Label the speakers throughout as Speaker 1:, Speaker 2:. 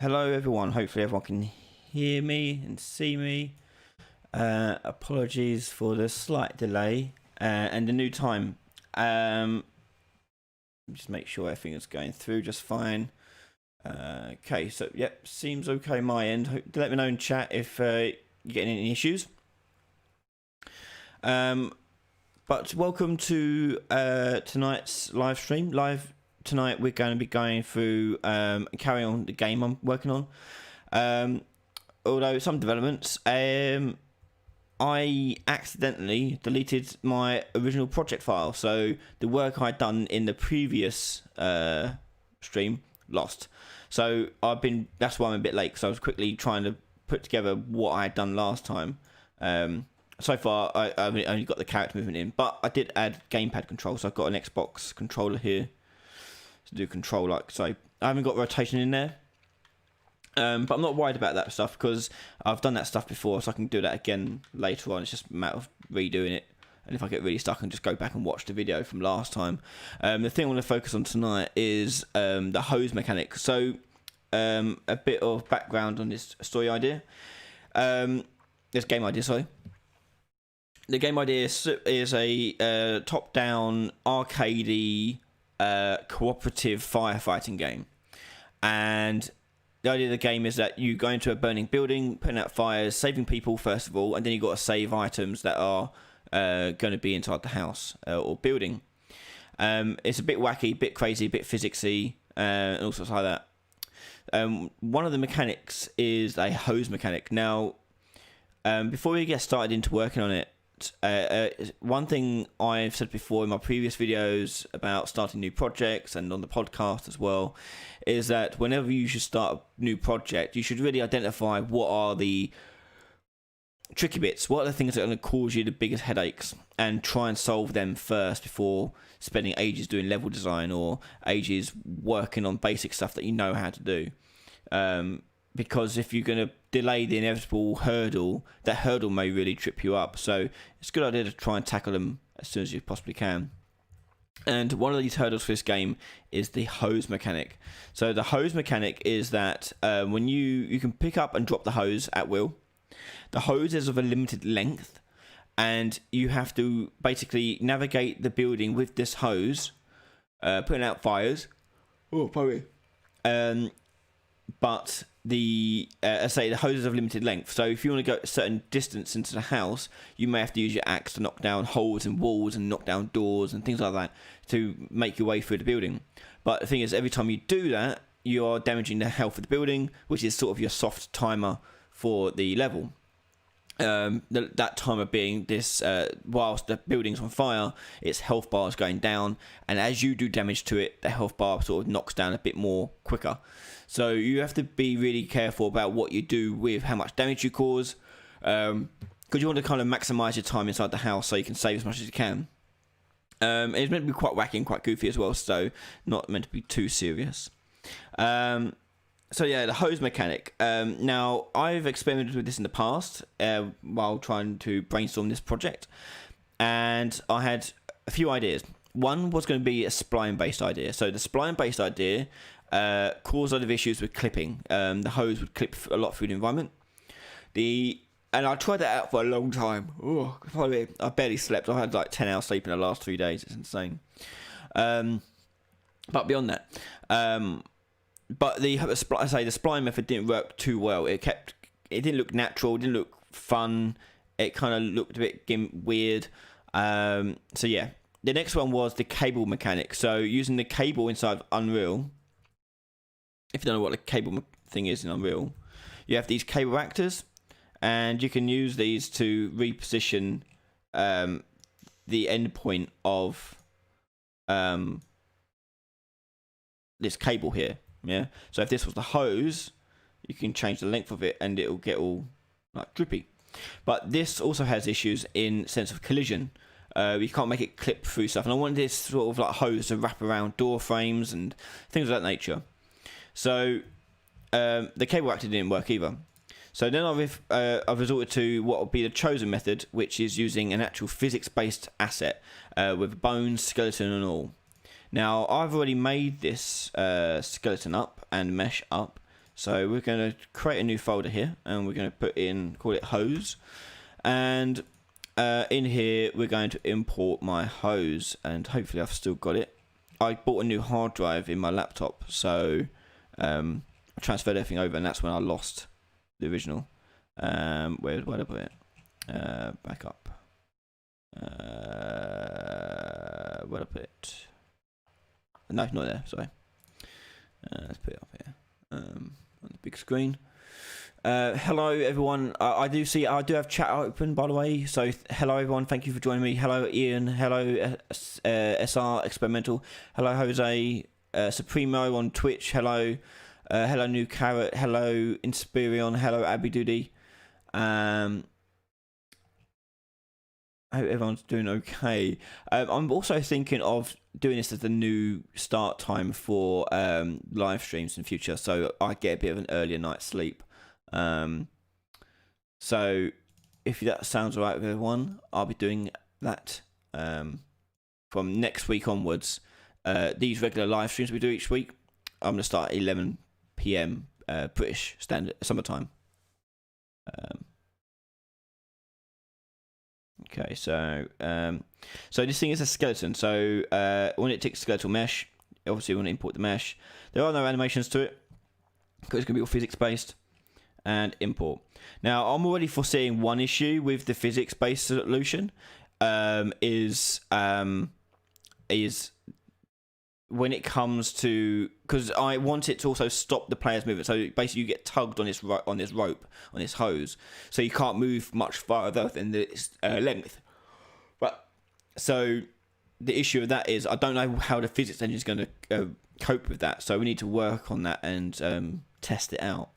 Speaker 1: Hello everyone, hopefully everyone can hear me and see me. Apologies for the slight delay and the new time. Just make sure everything is going through just fine. Okay, so yep, seems okay my end. Let me know in chat if you're getting any issues. But welcome to tonight's live stream. Tonight we're going to be going through and carry on the game I'm working on. Although some developments, I accidentally deleted my original project file, so the work I'd done in the previous stream lost. So that's why I'm a bit late, because I was quickly trying to put together what I had done last time. So far I've only got the character movement in, but I did add gamepad control, so I've got an Xbox controller here to do control like so. I haven't got rotation in there, but I'm not worried about that stuff because I've done that stuff before, so I can do that again later on. It's just a matter of redoing it, and if I get really stuck, I can just go back and watch the video from last time. The thing I want to focus on tonight is the hose mechanic. So a bit of background on this story idea, this game idea, sorry. The game idea is a top-down arcadey cooperative firefighting game, and the idea of the game is that you go into a burning building, putting out fires, saving people first of all, and then you've got to save items that are going to be inside the house or building. It's a bit wacky, a bit crazy, a bit physicsy, and all sorts like that. One of the mechanics is a hose mechanic. Now, before we get started into working on it, one thing I've said before in my previous videos about starting new projects and on the podcast as well is that whenever you should start a new project, you should really identify what are the tricky bits, what are the things that are going to cause you the biggest headaches, and try and solve them first before spending ages doing level design or ages working on basic stuff that you know how to do. Because if you're going to delay the inevitable hurdle, that hurdle may really trip you up. So it's a good idea to try and tackle them as soon as you possibly can. And one of these hurdles for this game is the hose mechanic. So the hose mechanic is that when you can pick up and drop the hose at will. The hose is of a limited length, and you have to basically navigate the building with this hose, putting out fires. Oh, probably. But I say the hose is of limited length, so if you want to go a certain distance into the house, you may have to use your axe to knock down holes in walls and knock down doors and things like that to make your way through the building. But the thing is, every time you do that, you are damaging the health of the building, which is sort of your soft timer for the level. That timer being this, whilst the building's on fire, its health bar is going down, and as you do damage to it, the health bar sort of knocks down a bit more quicker. So you have to be really careful about what you do with how much damage you cause, because you want to kind of maximize your time inside the house so you can save as much as you can. It's meant to be quite wacky and quite goofy as well, so not meant to be too serious. So yeah, the hose mechanic. Now, I've experimented with this in the past while trying to brainstorm this project, and I had a few ideas. One was going to be a spline-based idea. So the spline-based idea caused a lot of issues with clipping. The hose would clip a lot through the environment. And I tried that out for a long time. Oh, I barely slept. I had like 10 hours sleep in the last 3 days. It's insane. But beyond that, but the spline method didn't work too well. It didn't look natural. It didn't look fun. It kind of looked a bit weird. So yeah, the next one was the cable mechanic. So using the cable inside Unreal. If you don't know what the cable thing is in Unreal, you have these cable actors, and you can use these to reposition the end point of this cable here. Yeah. So if this was the hose, you can change the length of it, and it'll get all like drippy. But this also has issues in sense of collision. You can't make it clip through stuff, and I wanted this sort of like hose to wrap around door frames and things of that nature. So the cable actor didn't work either. So then I've resorted to what would be the chosen method, which is using an actual physics-based asset with bones, skeleton, and all. Now, I've already made this skeleton up and mesh up, So we're going to create a new folder here, and we're going to call it hose, and in here we're going to import my hose, and hopefully I've still got it. I bought a new hard drive in my laptop, so I transferred everything over, and that's when I lost the original. Where did I put it? Back up. Where did I put it? No, not there. Sorry. Let's put it up here on the big screen. Hello everyone. I do have chat open, by the way. So hello everyone. Thank you for joining me. Hello Ian. Hello SR Experimental. Hello Jose. Supremo on Twitch. Hello. Hello New Carrot. Hello Inspirion. Hello Abby Doody. I hope everyone's doing okay. I'm also thinking of doing this as the new start time for live streams in the future, so I get a bit of an earlier night's sleep. So if that sounds alright with everyone, I'll be doing that from next week onwards. These regular live streams we do each week, I'm going to start at 11 PM British Standard Summertime. Okay, so this thing is a skeleton. So when it ticks skeletal mesh, obviously we want to import the mesh. There are no animations to it because it's going to be all physics based. And import. Now I'm already foreseeing one issue with the physics based solution. Is when it comes to, because I want it to also stop the player's movement. So basically you get tugged on this rope, on this hose, so you can't move much farther than this length. But so the issue of that is I don't know how the physics engine is going to cope with that. So we need to work on that and test it out.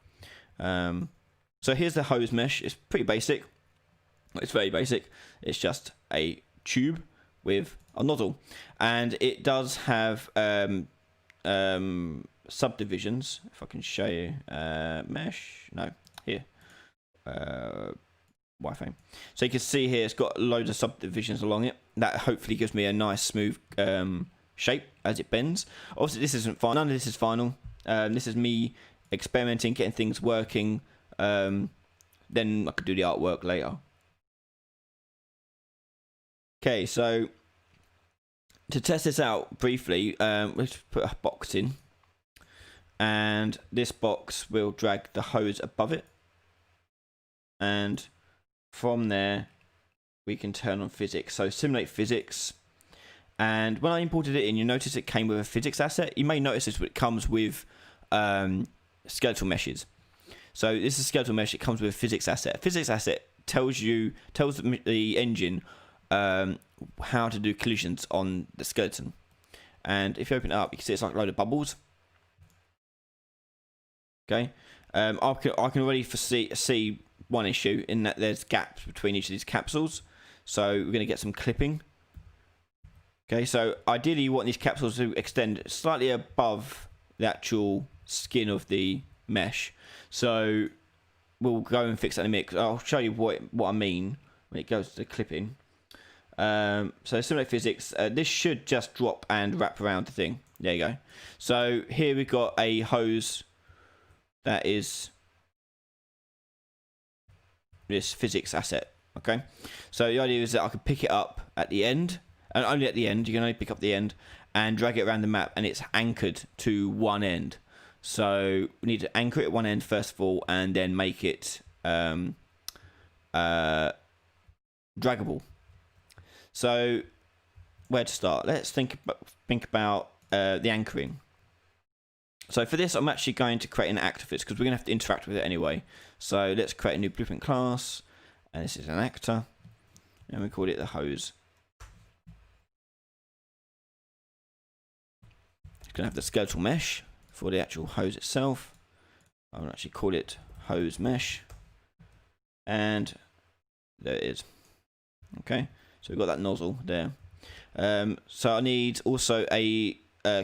Speaker 1: So here's the hose mesh. It's pretty basic. It's very basic. It's just a tube with a nozzle, and it does have subdivisions. If I can show you, mesh. No, here, wireframe. So you can see here, it's got loads of subdivisions along it. That hopefully gives me a nice smooth shape as it bends. Obviously, this isn't final. None of this is final. This is me experimenting, getting things working. Then I could do the artwork later. Okay, so to test this out briefly, let's put a box in, and this box will drag the hose above it, and from there we can turn on physics. So simulate physics, and when I imported it in, you notice it came with a physics asset. You may notice this, but it comes with skeletal meshes. So this is skeletal mesh. It comes with a physics asset. Physics asset tells the engine how to do collisions on the skeleton. And if you open it up, you can see it's like a load of bubbles. Okay, I can already see one issue in that there's gaps between each of these capsules. So we're going to get some clipping. Okay, so ideally you want these capsules to extend slightly above the actual skin of the mesh. So we'll go and fix that in a minute. I'll show you what I mean when it goes to the clipping. So simulate physics. This should just drop and wrap around the thing. There you go. So here we've got a hose that is this physics asset. Okay. So the idea is that I can pick it up at the end, and only at the end. You can only pick up the end and drag it around the map, and it's anchored to one end. So we need to anchor it at one end first of all, and then make it draggable. So where to start? Let's think about the anchoring. So for this, I'm actually going to create an actor for this because we're going to have to interact with it anyway. So let's create a new blueprint class, and this is an actor, and we call it the hose. It's going to have the skeletal mesh for the actual hose itself. I'll actually call it hose mesh, and there it is. Okay, so we've got that nozzle there. So I need also a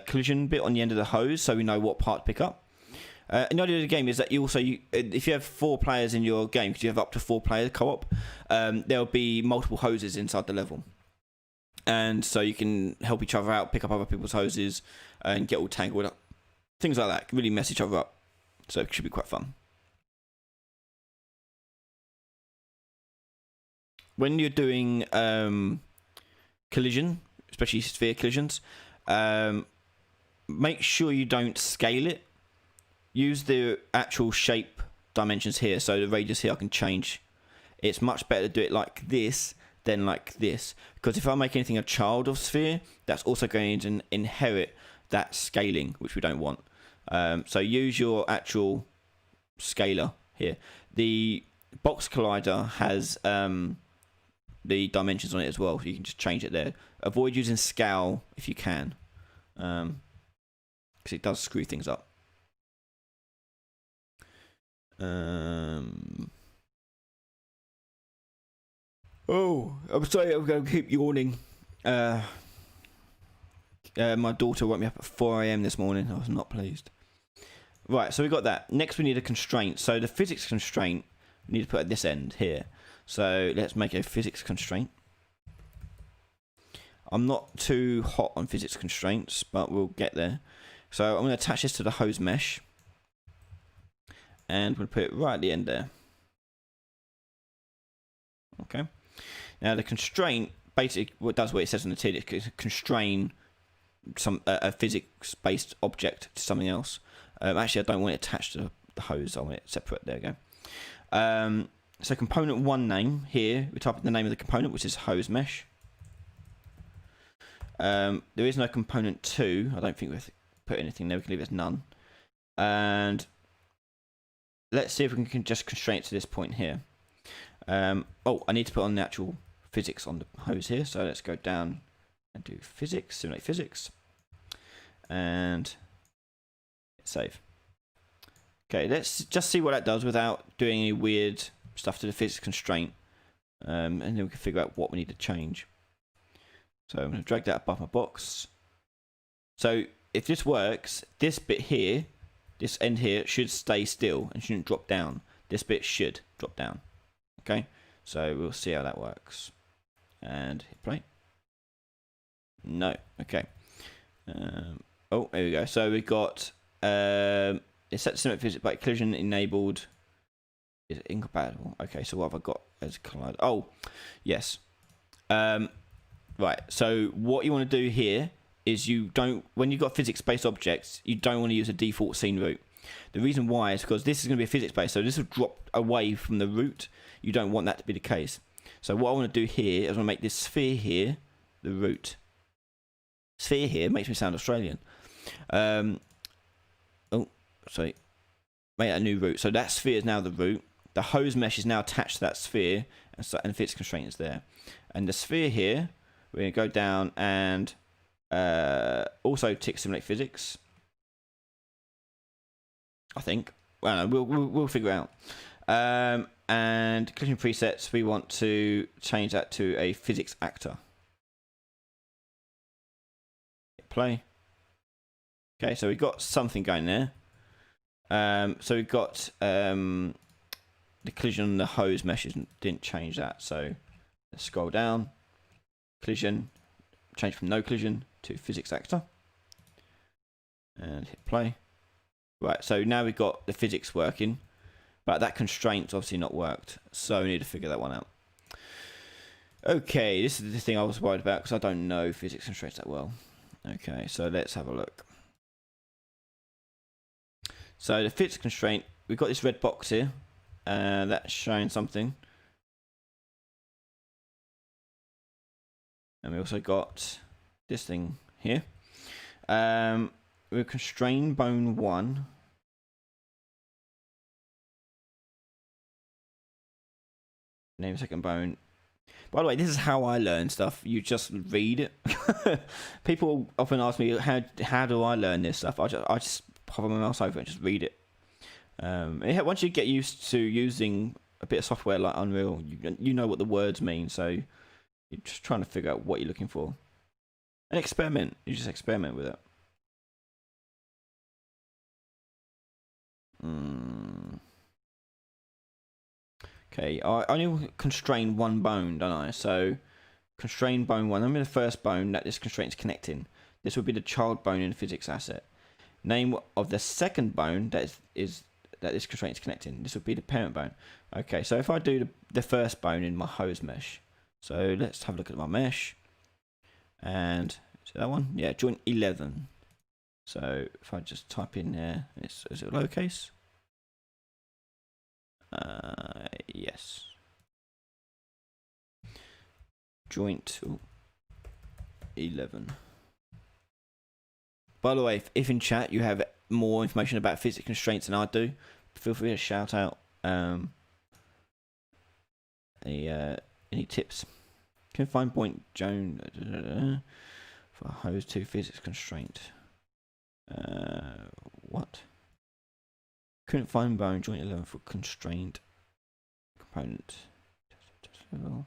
Speaker 1: collision bit on the end of the hose, so we know what part to pick up. And the idea of the game is that if you have 4 players in your game, because you have up to 4 player co-op, there'll be multiple hoses inside the level, and so you can help each other out, pick up other people's hoses, and get all tangled up. Things like that can really mess each other up. So it should be quite fun. When you're doing collision, especially sphere collisions, make sure you don't scale it. Use the actual shape dimensions here, so the radius here I can change. It's much better to do it like this than like this, because if I make anything a child of sphere, that's also going to inherit that scaling, which we don't want. So use your actual scaler here. The box collider has the dimensions on it as well, so you can just change it there. Avoid using scale if you can, because it does screw things up. Oh, I'm sorry, I'm going to keep yawning. My daughter woke me up at 4 AM this morning. I was not pleased. Right, so we got that. Next, we need a constraint. So the physics constraint, we need to put at this end here. So let's make a physics constraint. I'm not too hot on physics constraints, but we'll get there. So I'm going to attach this to the hose mesh. And we'll put it right at the end there. Okay. Now the constraint basically does what it says on the tin. It can constrain a physics-based object to something else. Actually, I don't want it attached to the hose. I want it separate. There we go. So component 1 name here. We type in the name of the component, which is hose mesh. There is no component 2. I don't think we've put anything there. We can leave it as none. And let's see if we can just constrain it to this point here. Oh, I need to put on the actual physics on the hose here. So let's go down and do physics, simulate physics, and save. Okay, let's just see what that does without doing any weird stuff to the physics constraint, and then we can figure out what we need to change. So I'm going to drag that above my box. So if this works, this bit here, this end here, should stay still and shouldn't drop down. This bit should drop down. Okay, so we'll see how that works. And hit play. No, okay. Oh, there we go. So we've got it's set to simulate physics, but collision enabled is incompatible. Okay, so what have I got as collide? Oh, yes. Right. So what you want to do here is when you've got physics-based objects, you don't want to use a default scene route. The reason why is because this is going to be a physics-based, so this will drop away from the root. You don't want that to be the case. So what I want to do here is I want to make this sphere here the root. Sphere here makes me sound Australian. Oh, sorry. Make that a new root. So that sphere is now the root. The hose mesh is now attached to that sphere, and the physics constraint is there. And the sphere here, we're going to go down and also tick simulate physics. I think. Well, no, we'll figure it out. And collision presets, we want to change that to a physics actor. Hit play. Okay, so we've got something going there. So we've got the collision on the hose meshes didn't change that. So let's scroll down. Collision, change from no collision to physics actor. And hit play. Right, so now we've got the physics working, but that constraint's obviously not worked, so we need to figure that one out. Okay, this is the thing I was worried about because I don't know physics constraints that well. Okay, so let's have a look. So the physics constraint, we've got this red box here, that's showing something. And we also got this thing here. We'll constrain bone 1. Name second bone. By the way, this is how I learn stuff. You just read it. People often ask me, how do I learn this stuff? I just hover my mouse over and just read it. Once you get used to using a bit of software like Unreal, you know what the words mean. So you're just trying to figure out what you're looking for. And experiment. You just experiment with it. Okay, I only constrain one bone, don't I? So constrain bone 1. I'm in the first bone that this constraint is connecting. This would be the child bone in the physics asset. Name of the second bone that is that this constraint is connecting. This would be the parent bone. Okay, so if I do the first bone in my hose mesh, so let's have a look at my mesh, and is it that one? Yeah, joint 11. So if I just type in there, is it lowercase? Yes. Joint 11. By the way, if in chat you have more information about physics constraints than I do, feel free to shout out any tips. Can find point Joan for hose 2 physics constraint. What? Couldn't find bone joint 11 for constraint component. Level.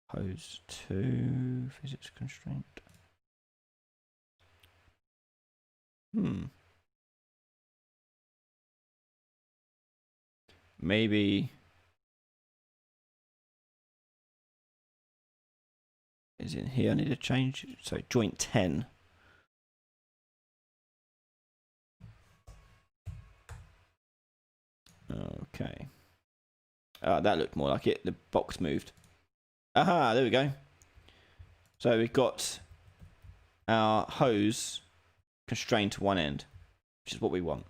Speaker 1: Hose 2 physics constraint. Maybe is in here. I need to change. So joint 10. Okay. That looked more like it. The box moved. Aha, there we go. So we've got our hose constrained to one end, which is what we want.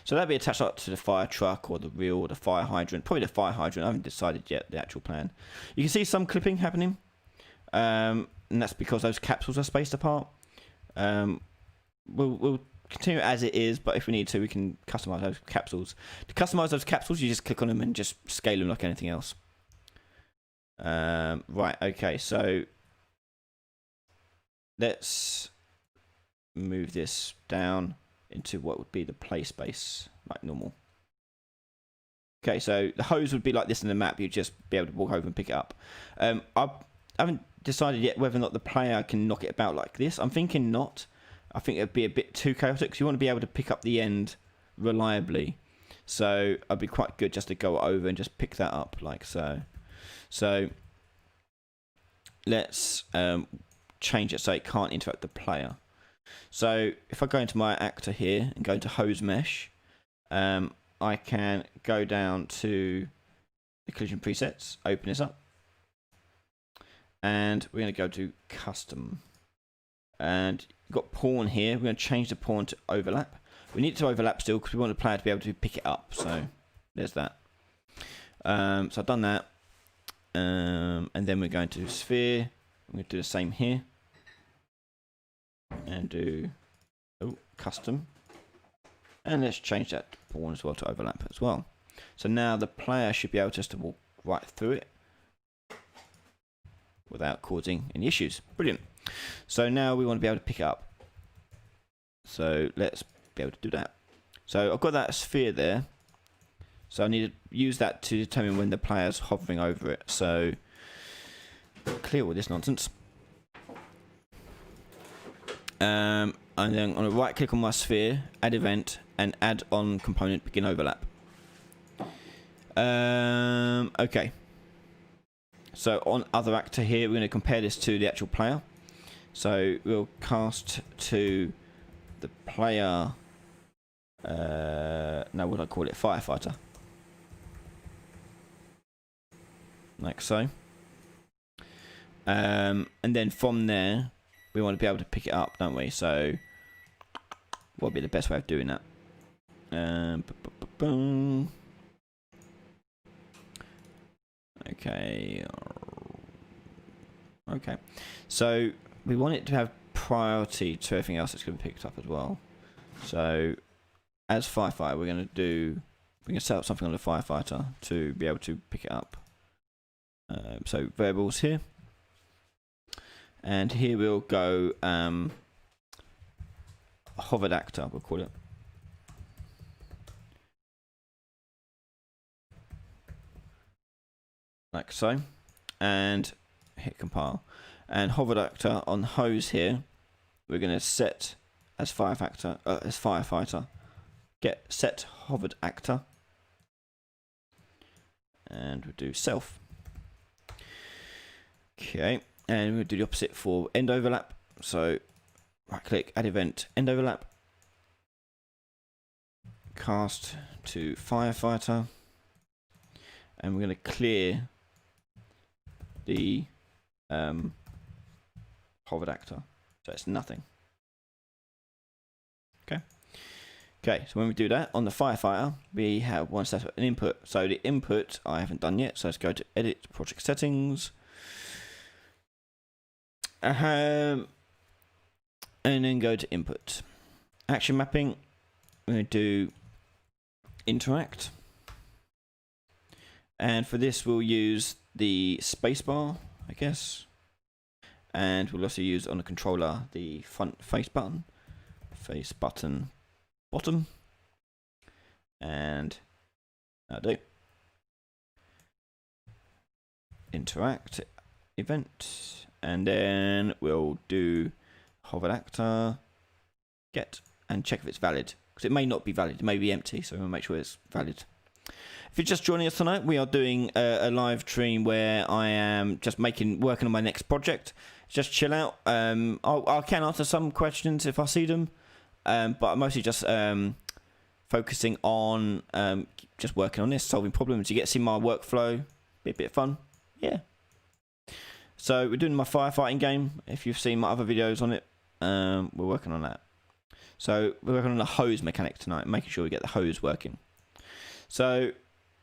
Speaker 1: So that'll be attached up to the fire truck or the reel or the fire hydrant. Probably the fire hydrant. I haven't decided yet the actual plan. You can see some clipping happening. And that's because those capsules are spaced apart. We'll continue as it is, but if we need to, we can customize those capsules. To customize those capsules, you just click on them and just scale them like anything else. Right, okay, so let's move this down into what would be the play space, like normal. Okay, so the hose would be like this in the map. You'd just be able to walk over and pick it up. I haven't decided yet whether or not the player can knock it about like this. I'm thinking not. I think it'd be a bit too chaotic, because you want to be able to pick up the end reliably. So it'd be quite good just to go over and just pick that up like so. So let's change it so it can't interact with the player. So if I go into my actor here and go into hose mesh, I can go down to the collision presets, open this up, and we're going to go to custom. And you've got pawn here. We're going to change the pawn to overlap. We need it to overlap still because we want the player to be able to pick it up. So there's that. So I've done that. And then we're going to sphere. I'm going to do the same here. And do custom. And let's change that pawn as well to overlap as well. So now the player should be able just to walk right through it without causing any issues. Brilliant. So now we want to be able to pick it up. So let's be able to do that. So I've got that sphere there. So I need to use that to determine when the player's hovering over it. So clear all this nonsense. And then I'm going to right click on my sphere, add event, and add on component begin overlap. Okay. So on other actor here, we're going to compare this to the actual player. So we'll cast to the player, no, what do I call it? Firefighter. Like so. And then from there, we want to be able to pick it up, don't we? So what would be the best way of doing that? Okay. Okay. So we want it to have priority to everything else that's going to be picked up as well. So as firefighter, we're going to set up something on the firefighter to be able to pick it up. So variables here. And here we'll go hovered actor, we'll call it. Like so. And hit compile. And hovered actor on hose here, we're going to set as firefighter. Get set hovered actor. And we'll do self. Okay. And we'll do the opposite for end overlap. So right click, add event, end overlap. Cast to firefighter, and we're going to clear the hovered actor, so it's nothing. Okay, so when we do that on the firefighter, we have one step an input. So the input I haven't done yet, so let's go to edit project settings, and then go to input action mapping. We're going to do interact, and for this we'll use the spacebar, I guess, and we'll also use on the controller the front face button bottom, and that'll do. Interact event, and then we'll do hovered actor get and check if it's valid, because it may not be valid, it may be empty, so we'll make sure it's valid. If you're just joining us tonight, we are doing a live stream where I am just working on my next project. Just chill out. I can answer some questions if I see them, but I'm mostly just focusing on just working on this, solving problems. You get to see my workflow, be a bit of fun. Yeah. So we're doing my firefighting game. If you've seen my other videos on it, we're working on that. So we're working on the hose mechanic tonight, making sure we get the hose working. So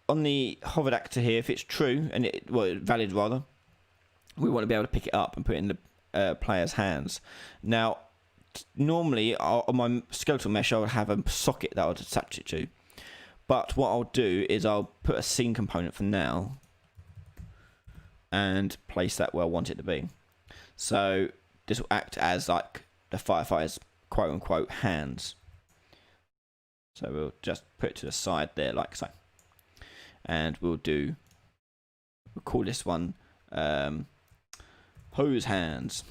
Speaker 1: on the hovered actor here, if it's true, and valid rather, we want to be able to pick it up and put it in the player's hands. Now, normally on my skeletal mesh, I would have a socket that I would attach it to. But what I'll do is I'll put a scene component for now and place that where I want it to be. So this will act as like the firefighter's quote unquote hands. So we'll just put it to the side there like so. And we'll call this one hose hands.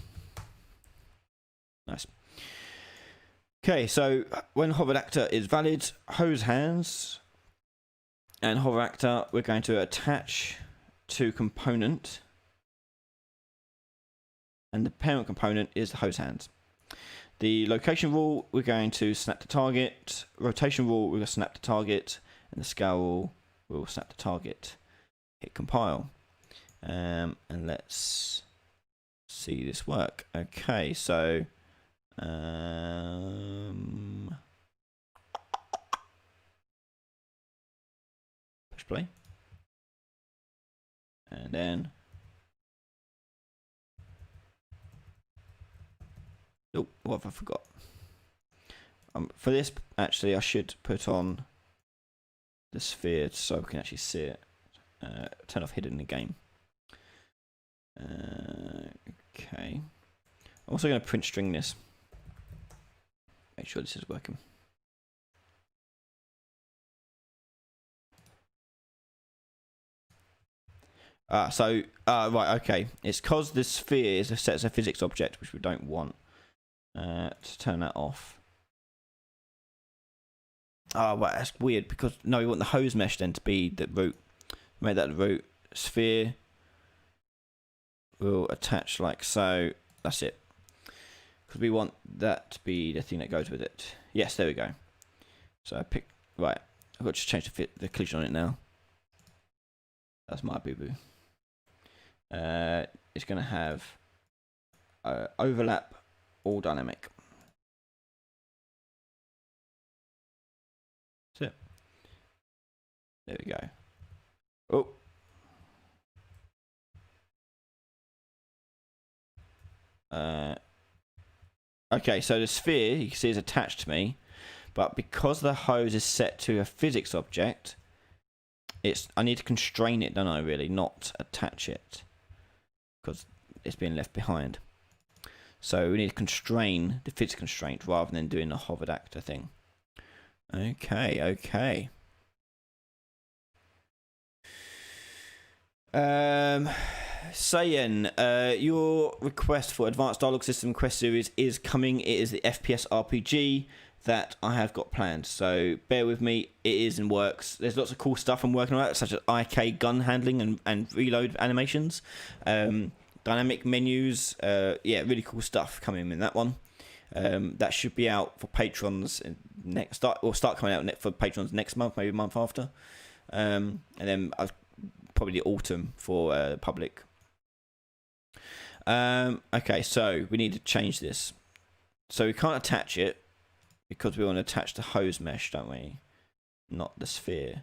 Speaker 1: Nice. Okay, so when hovered actor is valid, hose hands and hover actor, we're going to attach to component, and the parent component is the hose hands. The location rule, we're going to snap the target. Rotation rule, we're going to snap the target, and the scale rule, we'll snap the target. Hit compile, and let's see this work. Okay, so push play, and then oh, what have I forgot? For this, actually, I should put on the sphere so we can actually see it. Turn off hidden in the game. Okay. I'm also going to print string this. Make sure this is working. Right, okay. It's because the sphere is set as a physics object, which we don't want. To turn that off. Right, that's weird, because no, we want the hose mesh then to be the root. Make that the root. Sphere will attach like so. That's it. Because we want that to be the thing that goes with it. Yes, there we go. So I pick, right, I've got to just change the collision on it now. That's my boo-boo. It's going to have overlap all dynamic. That's it. There we go. Oh. Okay, so the sphere you can see is attached to me, but because the hose is set to a physics object, I need to constrain it, don't I? Really, not attach it, because it's being left behind. So we need to constrain the physics constraint rather than doing the hovered actor thing. Okay, okay. Sayen, your request for Advanced Dialogue System Quest Series is coming. It is the FPS RPG that I have got planned, so bear with me. It is in works. There's lots of cool stuff I'm working on, such as IK gun handling and reload animations, dynamic menus. Yeah, really cool stuff coming in that one. That should be out for patrons start coming out for patrons next month, maybe a month after, and then probably the autumn for the public. Okay, so we need to change this. So we can't attach it because we want to attach the hose mesh, don't we? Not the sphere.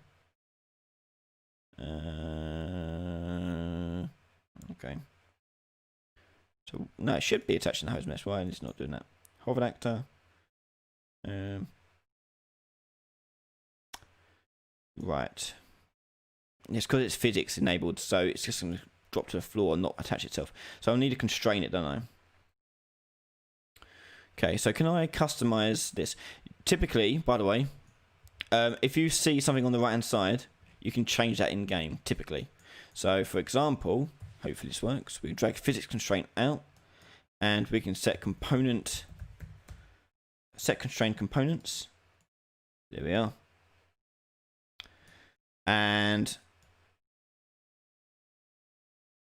Speaker 1: Okay. So no, it should be attaching the hose mesh. Why is it not doing that? Hover actor. Right. It's because it's physics enabled, so it's just going to drop to the floor and not attach itself. So I need to constrain it, don't I? Okay, so can I customize this? Typically, by the way, if you see something on the right hand side, you can change that in game, typically. So for example, hopefully this works, we can drag physics constraint out and we can set constrained components. There we are. And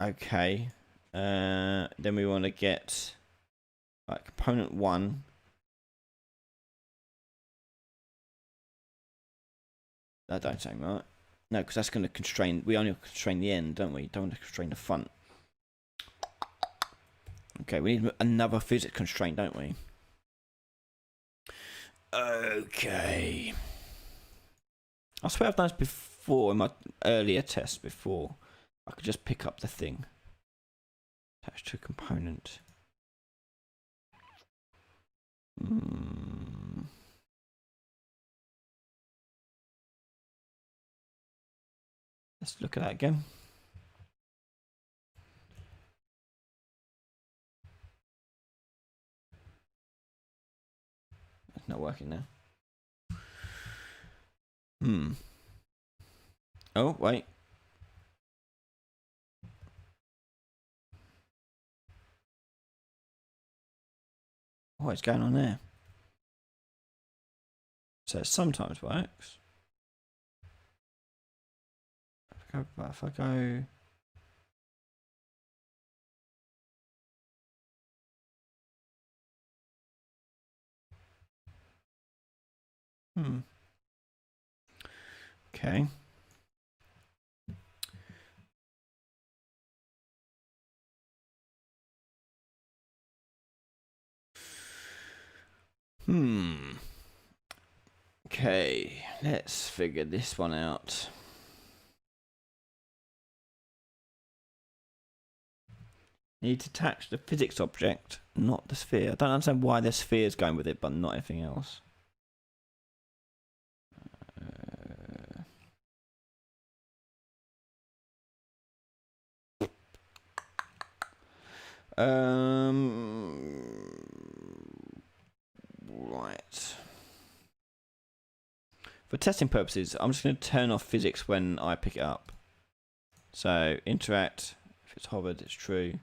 Speaker 1: okay, then we want to get component 1. That don't sound right. No, because that's going to constrain. We only constrain the end, don't we? Don't want to constrain the front. Okay, we need another physics constraint, don't we? Okay. I swear I've done this before in my earlier tests before. I could just pick up the thing. Attached to a component. Let's look at that again. It's not working now. Oh, wait. What is going on there? So it sometimes works. If I go okay. Okay, let's figure this one out. Need to attach the physics object, not the sphere. I don't understand why the sphere is going with it, but not anything else. Right. For testing purposes, I'm just going to turn off physics when I pick it up. So interact, if it's hovered, it's true.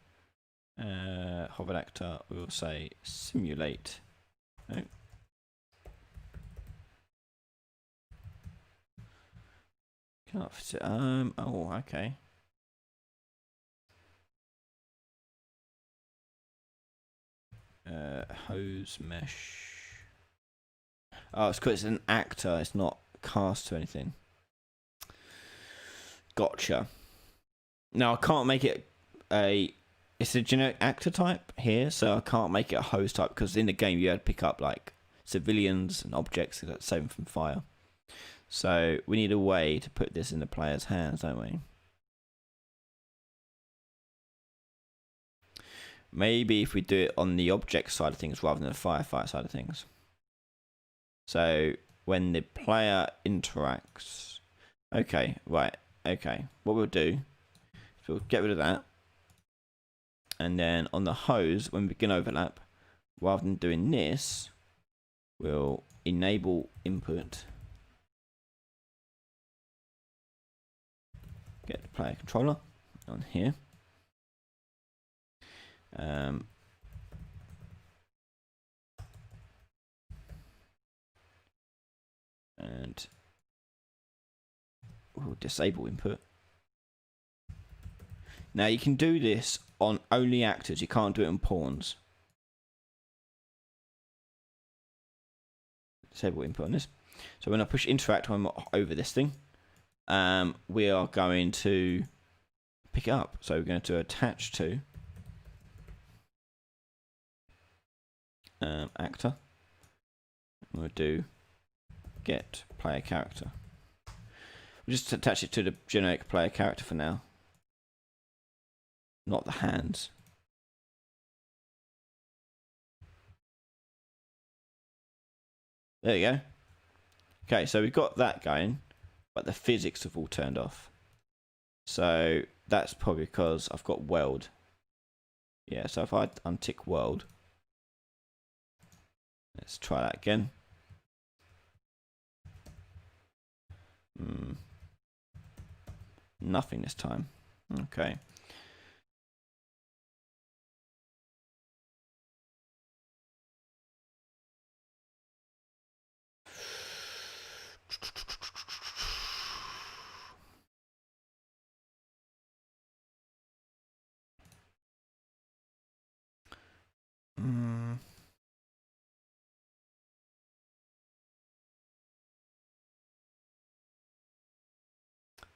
Speaker 1: Hovered actor, we will say simulate. No. Can't fit it. Oh, okay. Hose mesh. Oh, it's because it's an actor. It's not cast to anything. Gotcha. Now I can't make it a. It's a generic actor type here, so I can't make it a hose type because in the game you had to pick up like civilians and objects that save them from fire. So we need a way to put this in the player's hands, don't we? Maybe if we do it on the object side of things rather than the firefighter side of things. So when the player interacts, okay, right, okay. What we'll do is we'll get rid of that. And then on the hose, when we begin overlap, rather than doing this, we'll enable input. Get the player controller on here. And we'll disable input. Now you can do this on only actors, you can't do it on pawns. disable input on this. So when I push interact when I'm over this thing, we are going to pick it up. So we're going to attach to actor. We'll do get player character. We'll just attach it to the generic player character for now, not the hands. There you go. Okay, so we've got that going, but the physics have all turned off. So that's probably because I've got world. Yeah, so if I untick world, let's try that again. Nothing this time. Okay.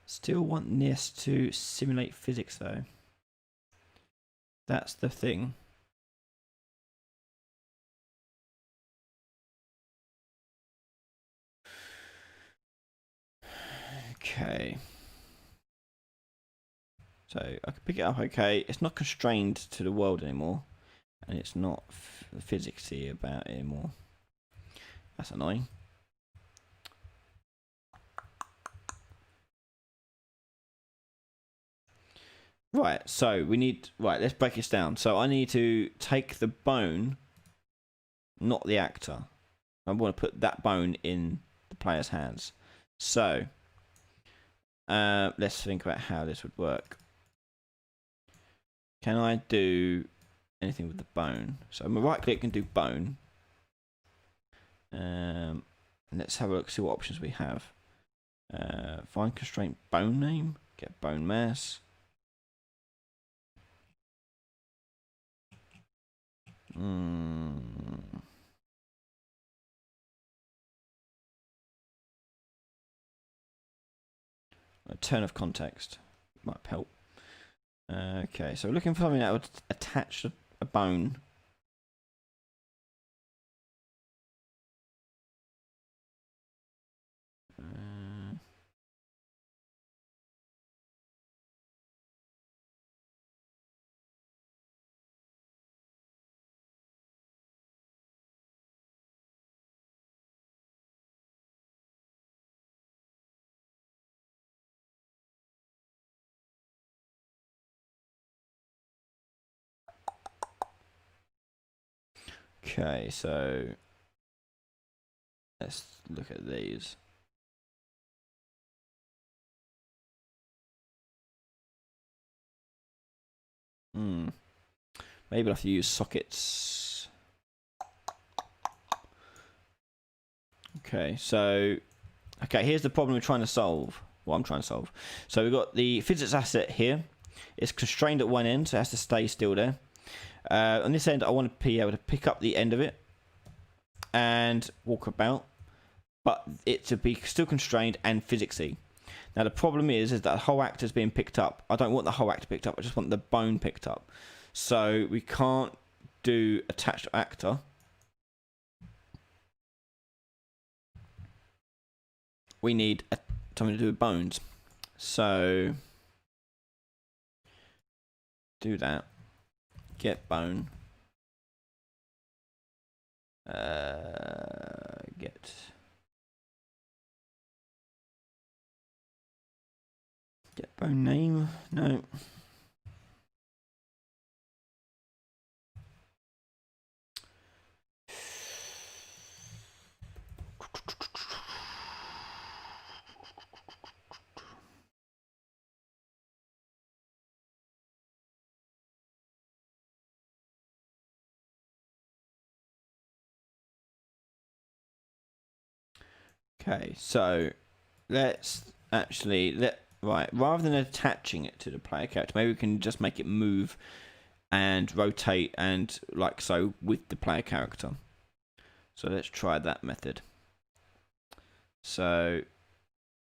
Speaker 1: Still want this to simulate physics though. That's the thing. Okay. So I can pick it up okay. It's not constrained to the world anymore. And it's not physicsy about it anymore. That's annoying. Right, so we need... Right, let's break this down. So I need to take the bone, not the actor. I want to put that bone in the player's hands. So, let's think about how this would work. Can I do anything with the bone? So I'm going to right click and do bone. And let's have a look, see what options we have. Find constraint bone name, get bone mass. A turn of context might help. Okay, so we're looking for something that would attach a bone. Okay, so let's look at these. Maybe I'll have to use sockets. Okay, so here's the problem we're trying to solve. What I'm trying to solve. So we've got the physics asset here. It's constrained at one end, so it has to stay still there. On this end, I want to be able to pick up the end of it and walk about, but it to be still constrained and physicsy. Now the problem is that the whole actor's being picked up. I don't want the whole actor picked up. I just want the bone picked up. So we can't do attached actor. We need something to do with bones. So do that. Get bone. Get bone name. No. Okay, so let's actually rather than attaching it to the player character, maybe we can just make it move and rotate and like so with the player character. So let's try that method. So,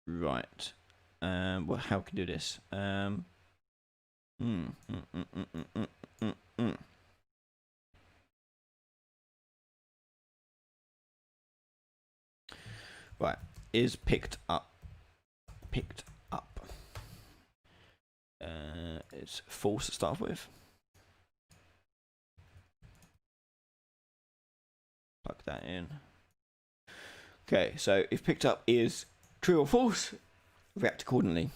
Speaker 1: right. Well, how can we do this? Mm, mm, mm, mm, mm, mm, mm, mm. Right, is picked up. Picked up. It's false to start with. Plug that in. Okay, so if picked up is true or false, react accordingly.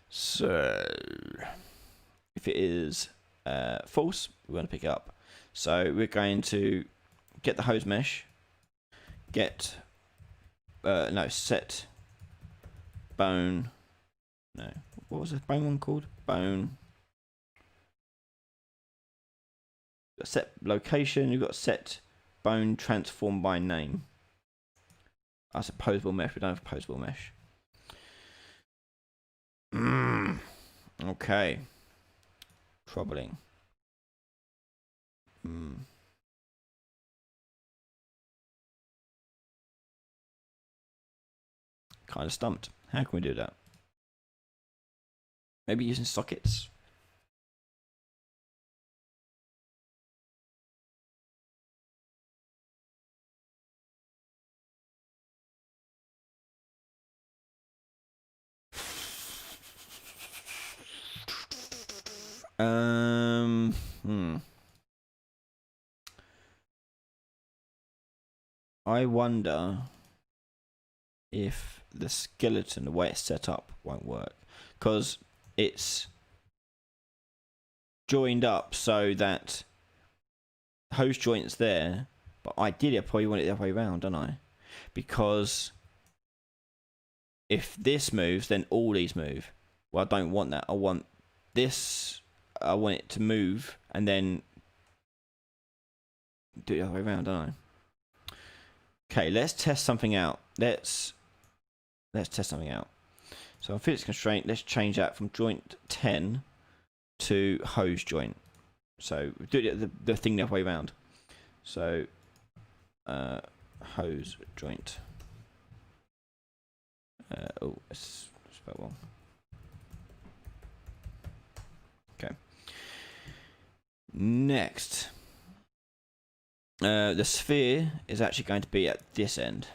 Speaker 1: So if it is false, we're going to pick it up. So we're going to get the hose mesh, get set bone. No, what was the bone one called? Bone. Set location. You've got set bone transform by name. That's a posable mesh. We don't have a posable mesh. Okay. Troubling. Kind of stumped. How can we do that? Maybe using sockets. I wonder if the skeleton, the way it's set up, won't work. Because it's joined up so that hose joint's there, but ideally I probably want it the other way around, don't I? Because if this moves, then all these move. Well, I don't want that. I want this, I want it to move and then do it the other way around, don't I? Okay, let's test something out. Let's test something out. So on physics constraint, let's change that from joint 10 to hose joint. So do it the thing the other way around. So hose joint. Oh, it's spelled wrong. Okay. Next. The sphere is actually going to be at this end.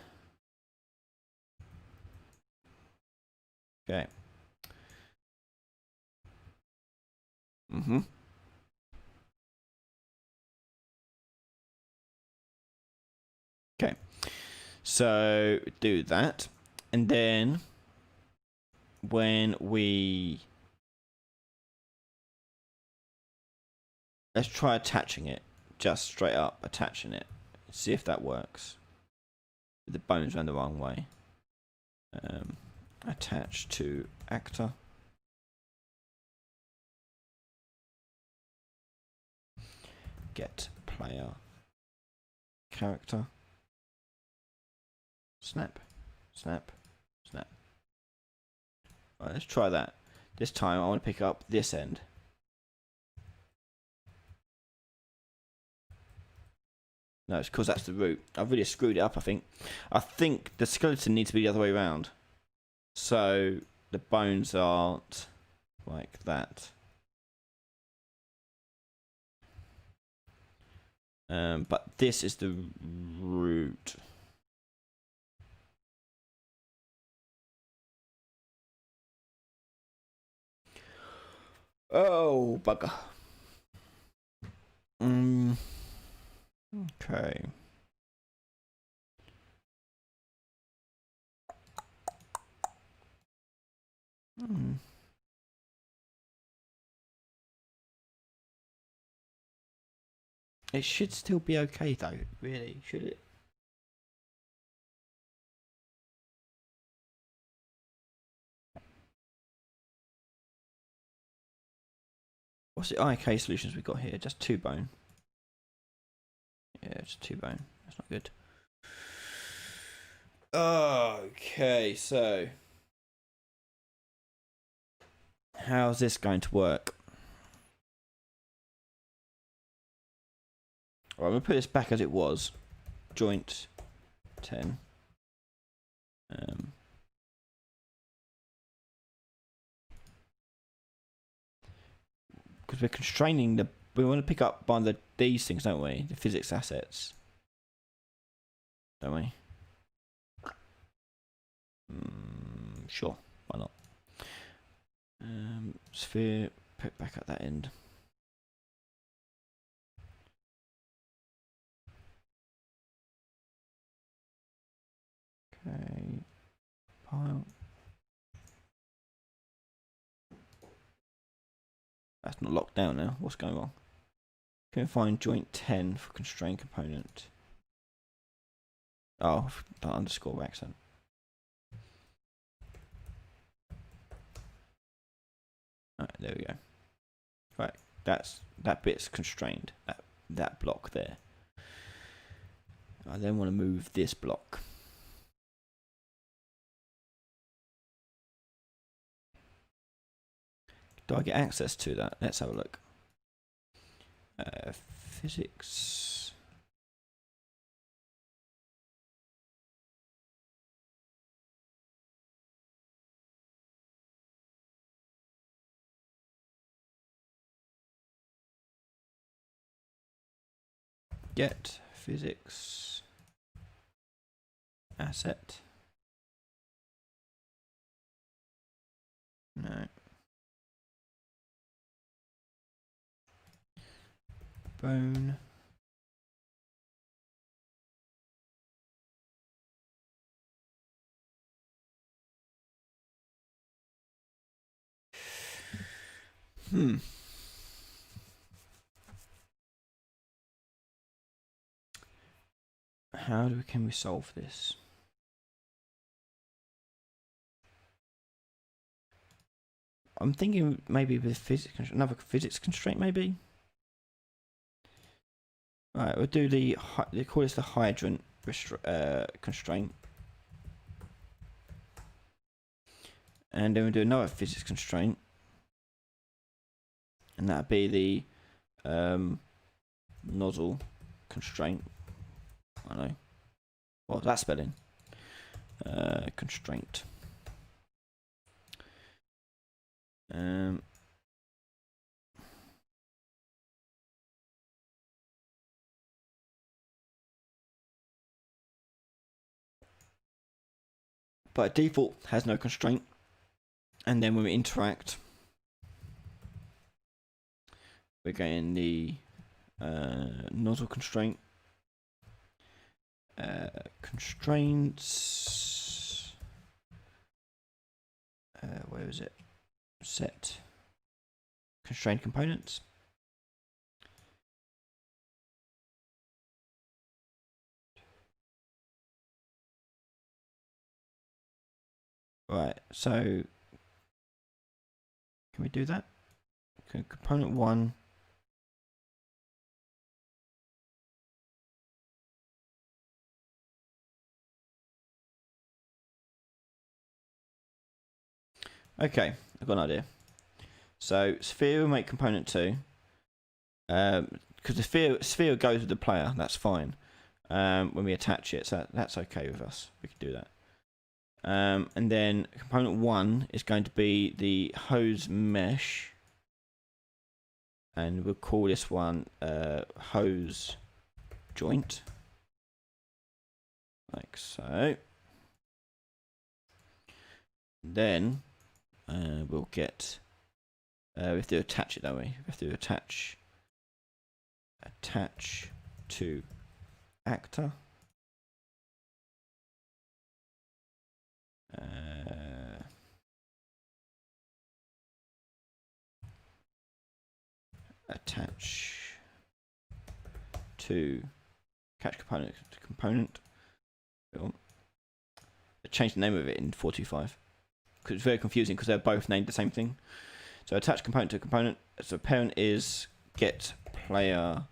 Speaker 1: Okay. Okay. So do that. And then when we... Let's try attaching it. Just straight up attaching it. See if that works. The bones ran the wrong way. Attach to actor. Get player character. Snap, snap, snap. Right, let's try that. This time I want to pick up this end. No, it's because that's the root. I've really screwed it up, I think. I think the skeleton needs to be the other way around. So the bones aren't like that. But this is the root. Oh, bugger. Okay. It should still be okay though, really, should it? What's the IK solutions we've got here? Just 2 bone. Yeah, just 2 bone. That's not good. Okay, so how's this going to work? Right, I'm gonna put this back as it was. Joint 10. Because we're constraining the. We want to pick up by these things, don't we? The physics assets, don't we? Sure, why not? Sphere, put back at that end. Okay, pile. That's not locked down now. What's going on? Can we find joint 10 for constraint component? Oh, that underscore accent. Alright, there we go. Right, that bit's constrained. That block there. I then want to move this block. Do I get access to that? Let's have a look. Physics. Get physics asset. No. Bone. How can we solve this? I'm thinking maybe with physics, another physics constraint, maybe. Right, we'll do they call this the hydrant constraint, and then we'll do another physics constraint, and that'd be the nozzle constraint. I know. What's that spelling? Constraint. By default has no constraint, and then when we interact, we're getting the nozzle constraint. Constraints. Where is it? Set constraint components. Right, so can we do that? Okay, component 1. Okay, I've got an idea. So sphere will make component 2. Because the sphere goes with the player, that's fine. When we attach it, so that's okay with us. We can do that. And then component 1 is going to be the hose mesh, and we'll call this one hose joint, like so. Then we'll get we have to attach it, don't we? We have to attach to actor. Attach to catch component. I changed the name of it in 425 because it's very confusing because they're both named the same thing. So attach component to component. So parent is get player.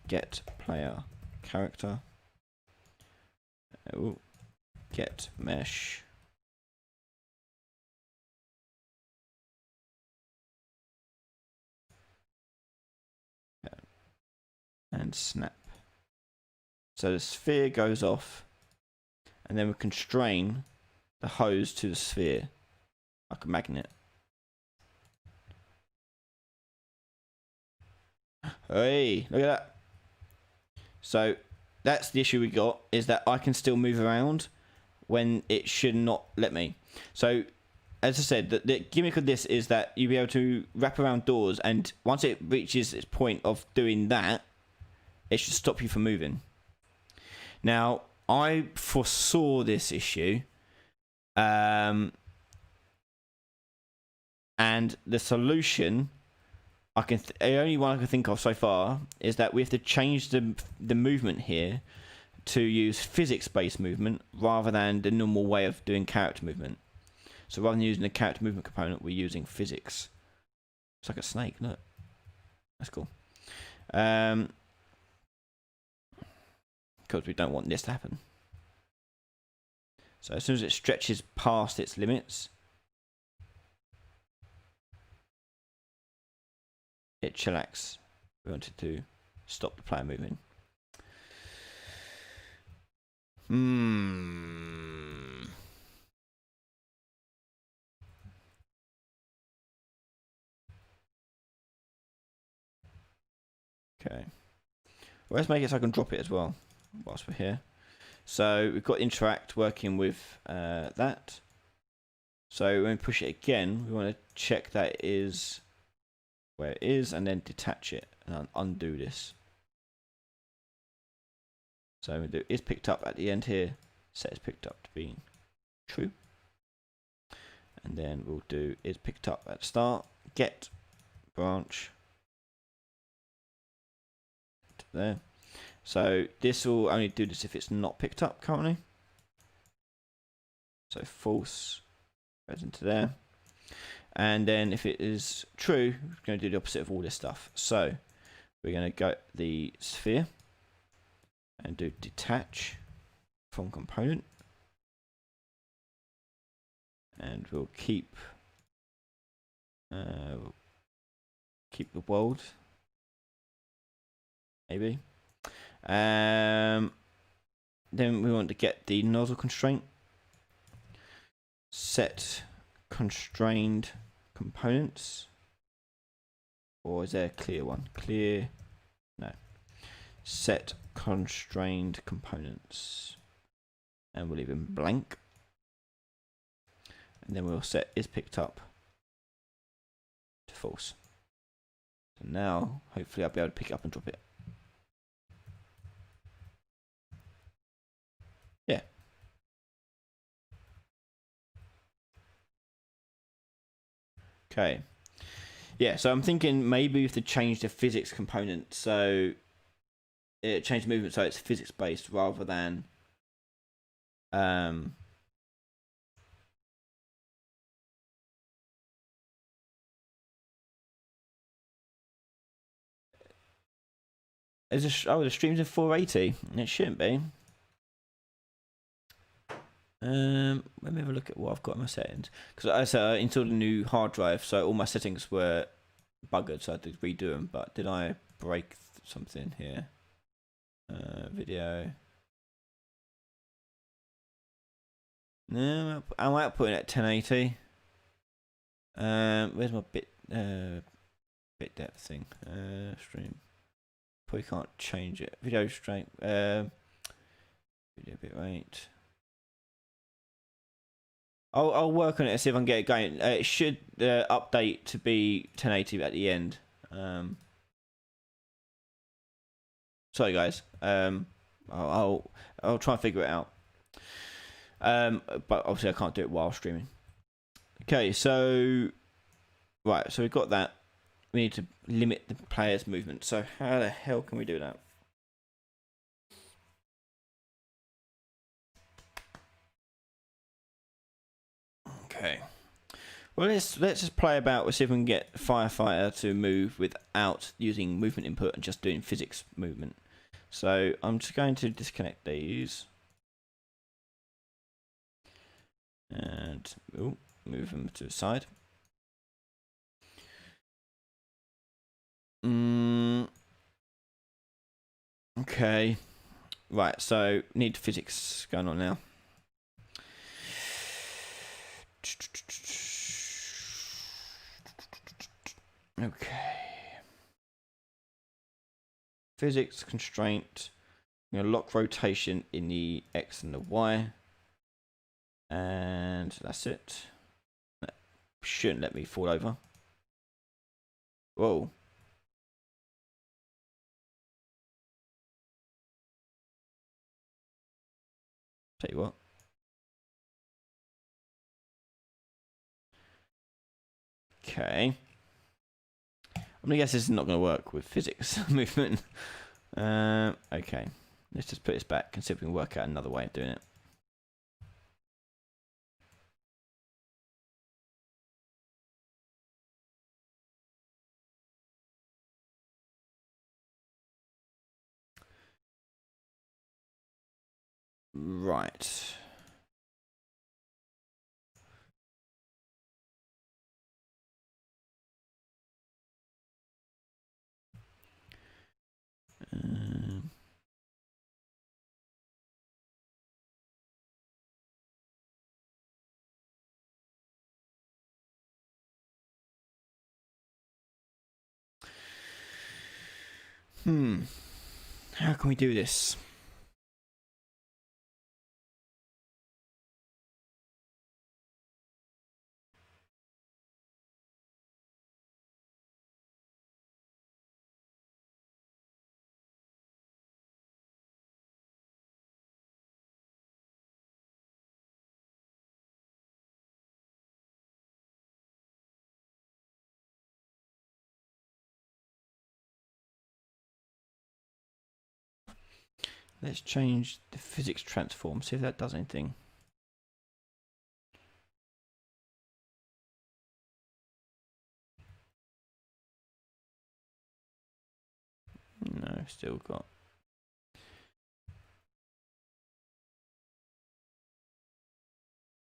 Speaker 1: Get player character. Get mesh. And snap. So the sphere goes off, and then we constrain the hose to the sphere like a magnet. Hey, look at that. So that's the issue we got, is that I can still move around when it should not let me. So as I said, the gimmick of this is that you'll be able to wrap around doors, and once it reaches its point of doing that, it should stop you from moving. Now, I foresaw this issue, and the solution the only one I can think of so far is that we have to change the movement here to use physics-based movement rather than the normal way of doing character movement. So rather than using the character movement component, we're using physics. It's like a snake, look. That's cool. Because we don't want this to happen. So as soon as it stretches past its limits, it chillax. We wanted to stop the player moving. Okay. Well, let's make it so I can drop it as well whilst we're here. So we've got interact working with that. So when we push it again, we want to check that it is where it is, and then detach it and undo this. So we do is picked up at the end here, set is picked up to being true, and then we'll do is picked up at the start, get branch to there. So this will only do this if it's not picked up currently. So false goes into there. And then if it is true, we're going to do the opposite of all this stuff. So we're going to go the sphere and do detach from component. And we'll keep the world, maybe. Then we want to get the nozzle constraint. Set constrained components, or is there a clear one? Clear, no. Set constrained components, and we'll leave them blank. And then we'll set is picked up to false. So now, hopefully, I'll be able to pick it up and drop it. Yeah. Okay. Yeah, so I'm thinking maybe we have to change the physics component, so change the movement so it's physics based rather than the stream's in 480. It shouldn't be. Let me have a look at what I've got in my settings, because I said I installed a new hard drive, so all my settings were buggered, so I had to redo them. But did I break something here? Video. No, I'm outputting at 1080. Where's my bit depth thing? Stream. Probably can't change it. Video strength. Video bitrate. I'll work on it and see if I can get it going. It should update to be 1080 at the end. Sorry guys. I'll try and figure it out. But obviously I can't do it while streaming. Okay, so right, so we've got that. We need to limit the player's movement. So how the hell can we do that? Okay. Well, let's just play about. We'll see if we can get Firefighter to move without using movement input and just doing physics movement. So I'm just going to disconnect these and move them to the side. Okay. Right. So need physics going on now. Okay. Physics constraint. I'm gonna lock rotation in the X and the Y. And that's it. That shouldn't let me fall over. Whoa. Tell you what. Okay. I'm gonna guess this is not gonna work with physics movement. Okay. Let's just put this back and see if we can work out another way of doing it. Right. How can we do this? Let's change the physics transform, see if that does anything. No, still got.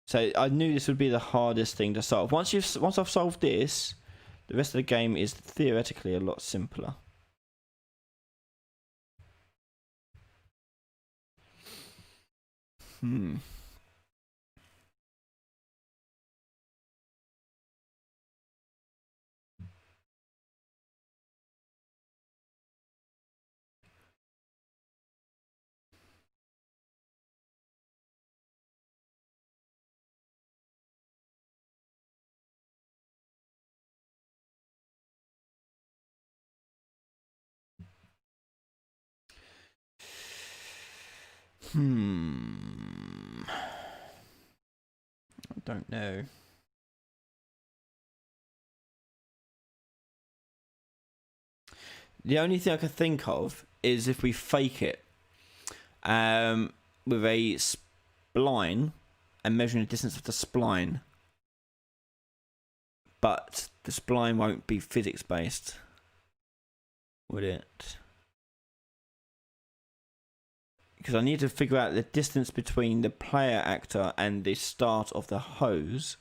Speaker 1: So I knew this would be the hardest thing to solve. Once I've solved this, the rest of the game is theoretically a lot simpler. I don't know. The only thing I could think of is if we fake it with a spline and measuring the distance of the spline. But the spline won't be physics based, would it? Because I need to figure out the distance between the player actor and the start of the hose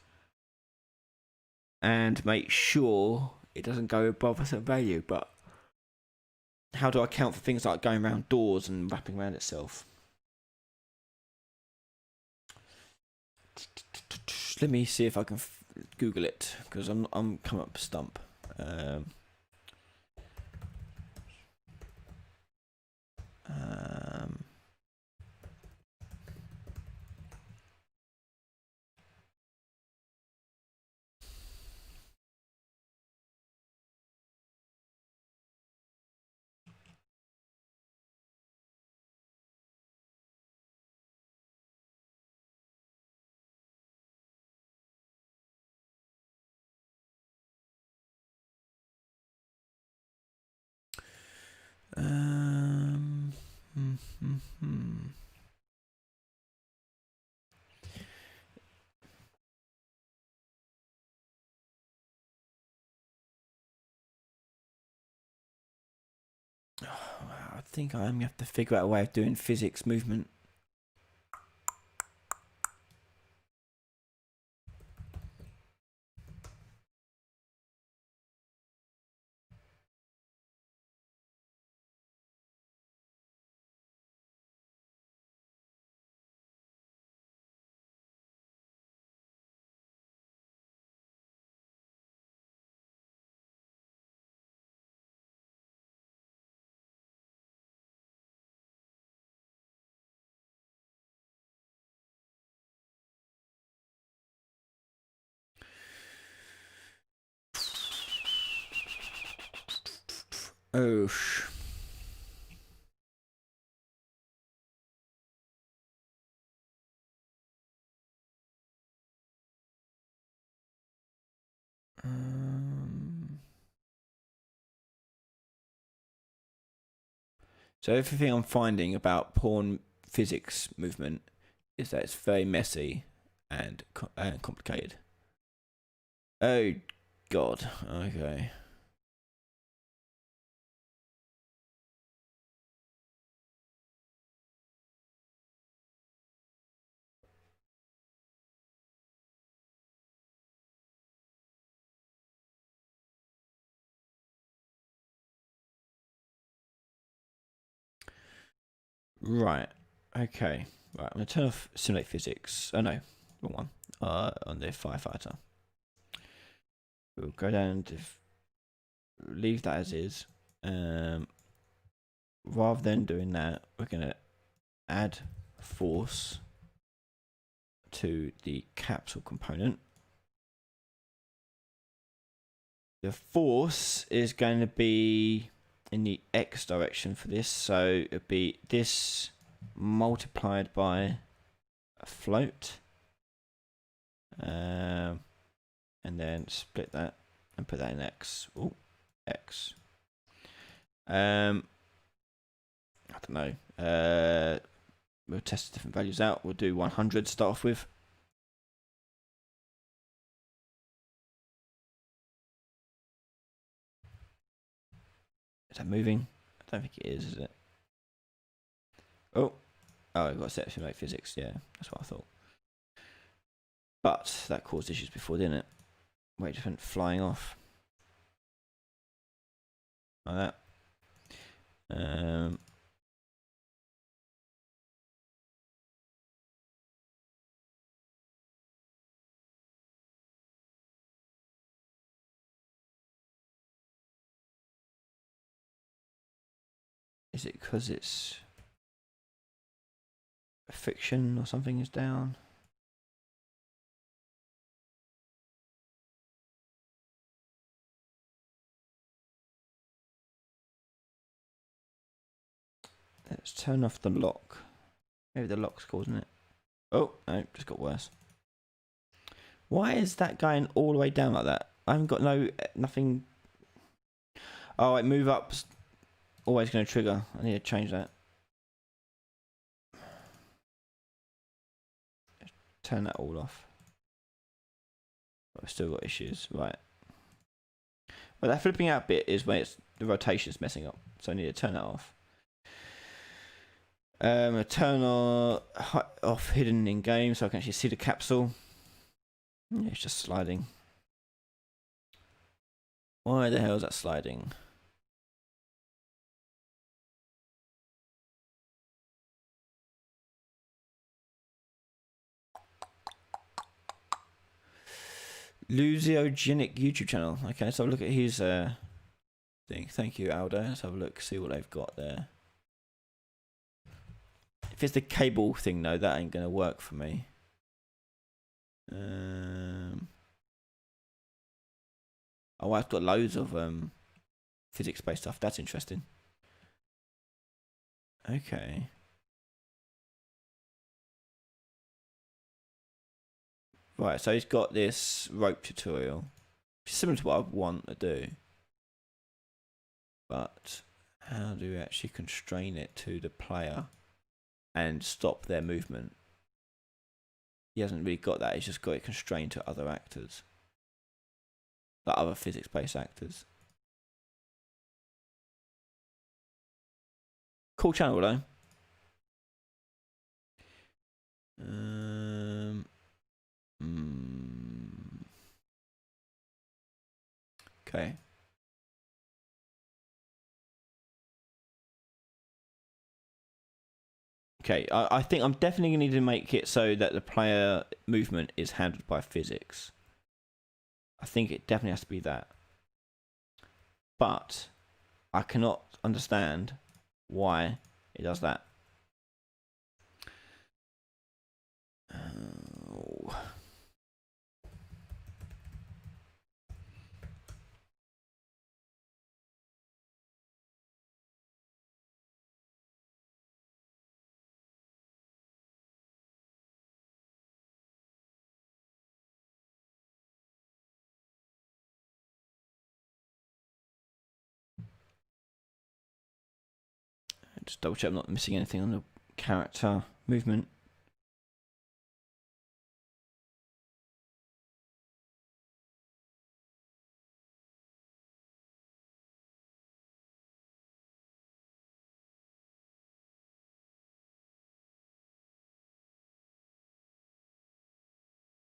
Speaker 1: and make sure it doesn't go above a certain value. But how do I account for things like going around doors and wrapping around itself? Let me see if I can Google it, because I'm coming up stump. I think I'm gonna have to figure out a way of doing physics movement. Oh. So everything I'm finding about pawn physics movement is that it's very messy and complicated. Oh God. Okay. Right. Okay. Right. I'm gonna turn off simulate physics. Oh no, wrong one. On the firefighter. We'll go down to leave that as is. Rather than doing that, we're gonna add force to the capsule component. The force is going to be in the X direction for this, so it'd be this multiplied by a float, and then split that and put that in X. Oh, X. I don't know. We'll test different values out. We'll do 100 to start off with. Is that moving? I don't think it is it? Oh, I've got to set simulate physics. Yeah, that's what I thought. But that caused issues before, didn't it? Wait, just went flying off. Like that. Is it because it's friction or something is down? Let's turn off the lock. Maybe the lock's causing it. Oh, no, just got worse. Why is that going all the way down like that? I haven't got nothing. Oh, it move up's always going to trigger. I need to change that. Turn that all off. But I've still got issues. Right. Well, that flipping out bit is when the rotation's messing up. So I need to turn that off. Turn off hidden in game so I can actually see the capsule. Yeah, it's just sliding. Why the hell is that sliding? Lusiogenic YouTube channel. Okay, let's have a look at his thing. Thank you, Aldo. Let's have a look, see what they've got there. If it's the cable thing though, that ain't gonna work for me. Oh, I've got loads of physics-based stuff. That's interesting. Okay. Right, so he's got this rope tutorial. Similar to what I want to do. But how do we actually constrain it to the player and stop their movement? He hasn't really got that. He's just got it constrained to other actors. Like other physics-based actors. Cool channel though. Okay. Okay, I think I'm definitely going to need to make it so that the player movement is handled by physics. I think it definitely has to be that. But I cannot understand why it does that. Just double check I'm not missing anything on the character movement.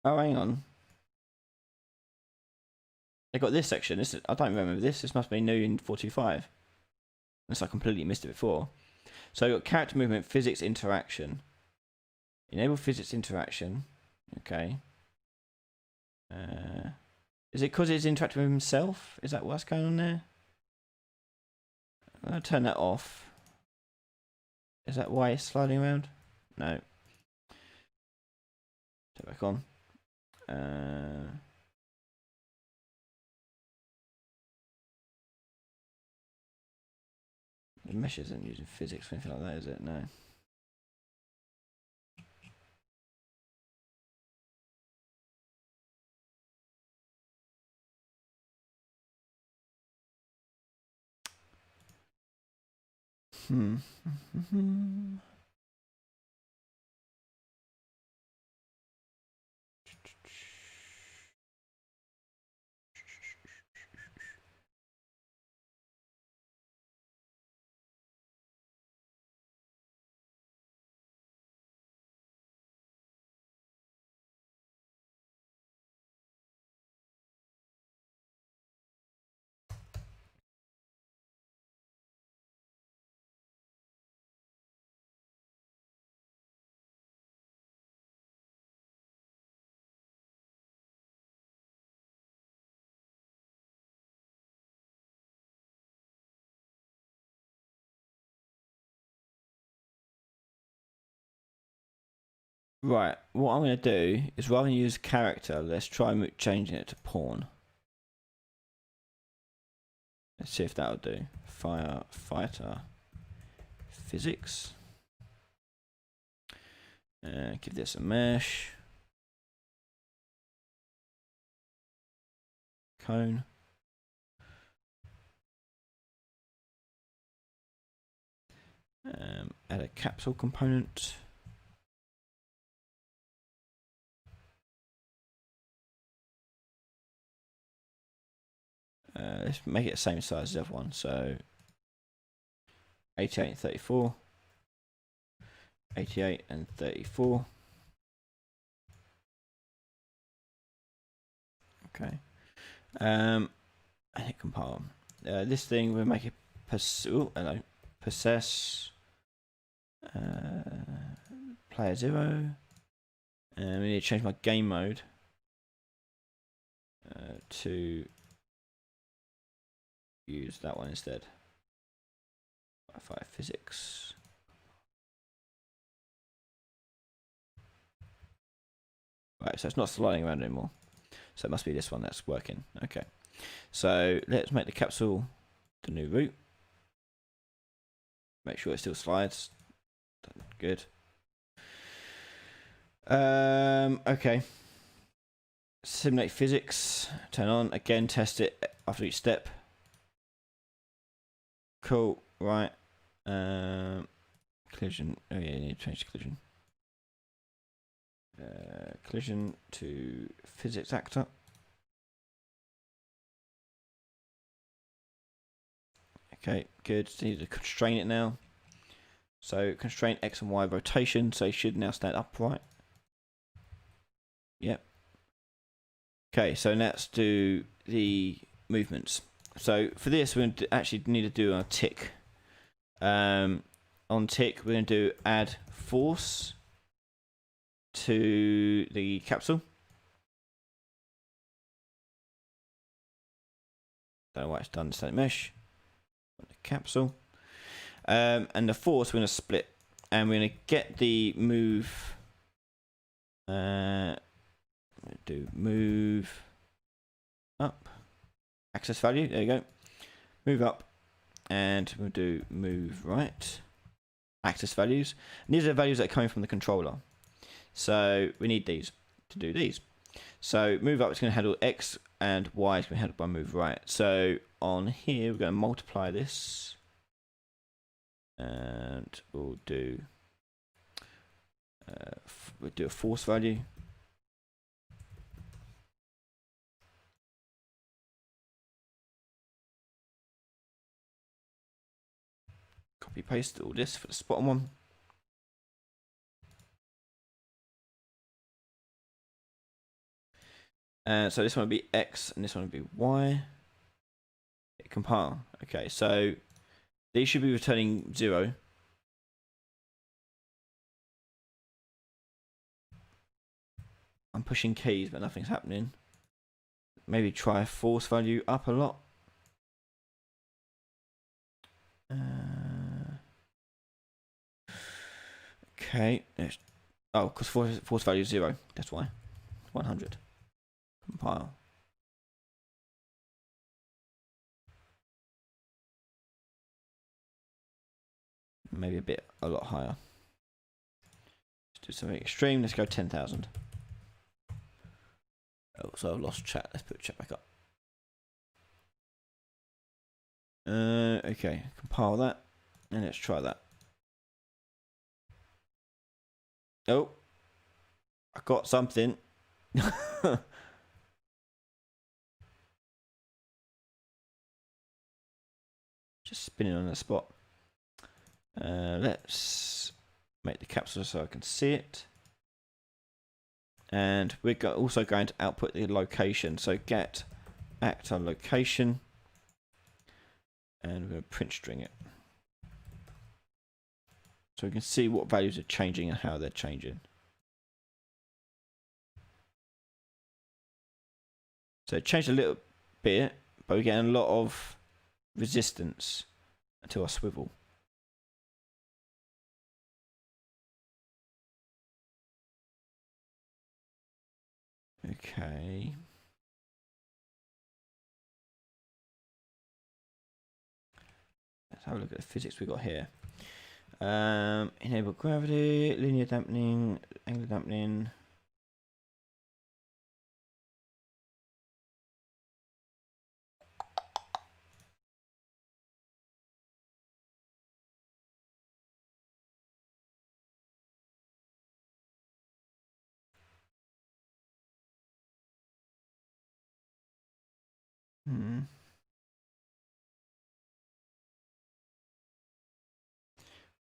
Speaker 1: Oh, hang on. They got this section. This I don't remember this. This must be new in 425. Unless I completely missed it before. So you've got character movement, physics, interaction. Enable physics interaction. Okay. Is it because it's interacting with himself? Is that what's going on there? I'll turn that off. Is that why it's sliding around? No. Turn it back on. The mesh isn't using physics or anything like that, is it? No. Right, what I'm going to do is rather than use character, let's try changing it to pawn. Let's see if that'll do. Firefighter physics. Give this a mesh. Cone. Add a capsule component. Let's make it the same size as the other one. So 88 and 34. 88 and 34. Okay. And hit compile. This thing we'll make it possess player 0. And we need to change my game mode to use that one instead. Fire physics. Right, so it's not sliding around anymore. So it must be this one that's working. Okay. So let's make the capsule the new root. Make sure it still slides. Good. Okay. Simulate physics. Turn on. Again, test it after each step. Cool. Right. Collision. Oh yeah, you need to change the collision. Collision to physics actor. Okay, good. So you need to constrain it now. So constrain X and Y rotation. So you should now stand upright. Yep. Okay, so let's do the movements. So for this, we're going to actually need to do a tick. On tick, we're going to do add force to the capsule. Don't know why it's done static mesh. The capsule. And the force we're going to split. And we're going to get the move. Do move up. Access value. There you go. Move up. And we'll do move right. Access values. And these are the values that are coming from the controller. So we need these to do these. So move up is going to handle X and Y is going to be handled by move right. So on here we're going to multiply this and we'll do a force value. Copy paste all this for the bottom one. And so this one will be X and this one will be Y. Hit compile. Okay, so these should be returning 0. I'm pushing keys, but nothing's happening. Maybe try force value up a lot. Okay. Oh, because force value is 0. That's why. 100. Compile. Maybe a lot higher. Let's do something extreme. Let's go 10,000. Oh, so I've lost chat. Let's put chat back up. Okay. Compile that. And let's try that. Oh. I got something. Just spinning on the spot. Let's make the capsule so I can see it. And we're also going to output the location. So get actor location. And we're going to print string it. So we can see what values are changing and how they're changing. So it changed a little bit, but we're getting a lot of resistance to our swivel. Okay. Let's have a look at the physics we got here. Enable gravity, linear dampening, angular dampening.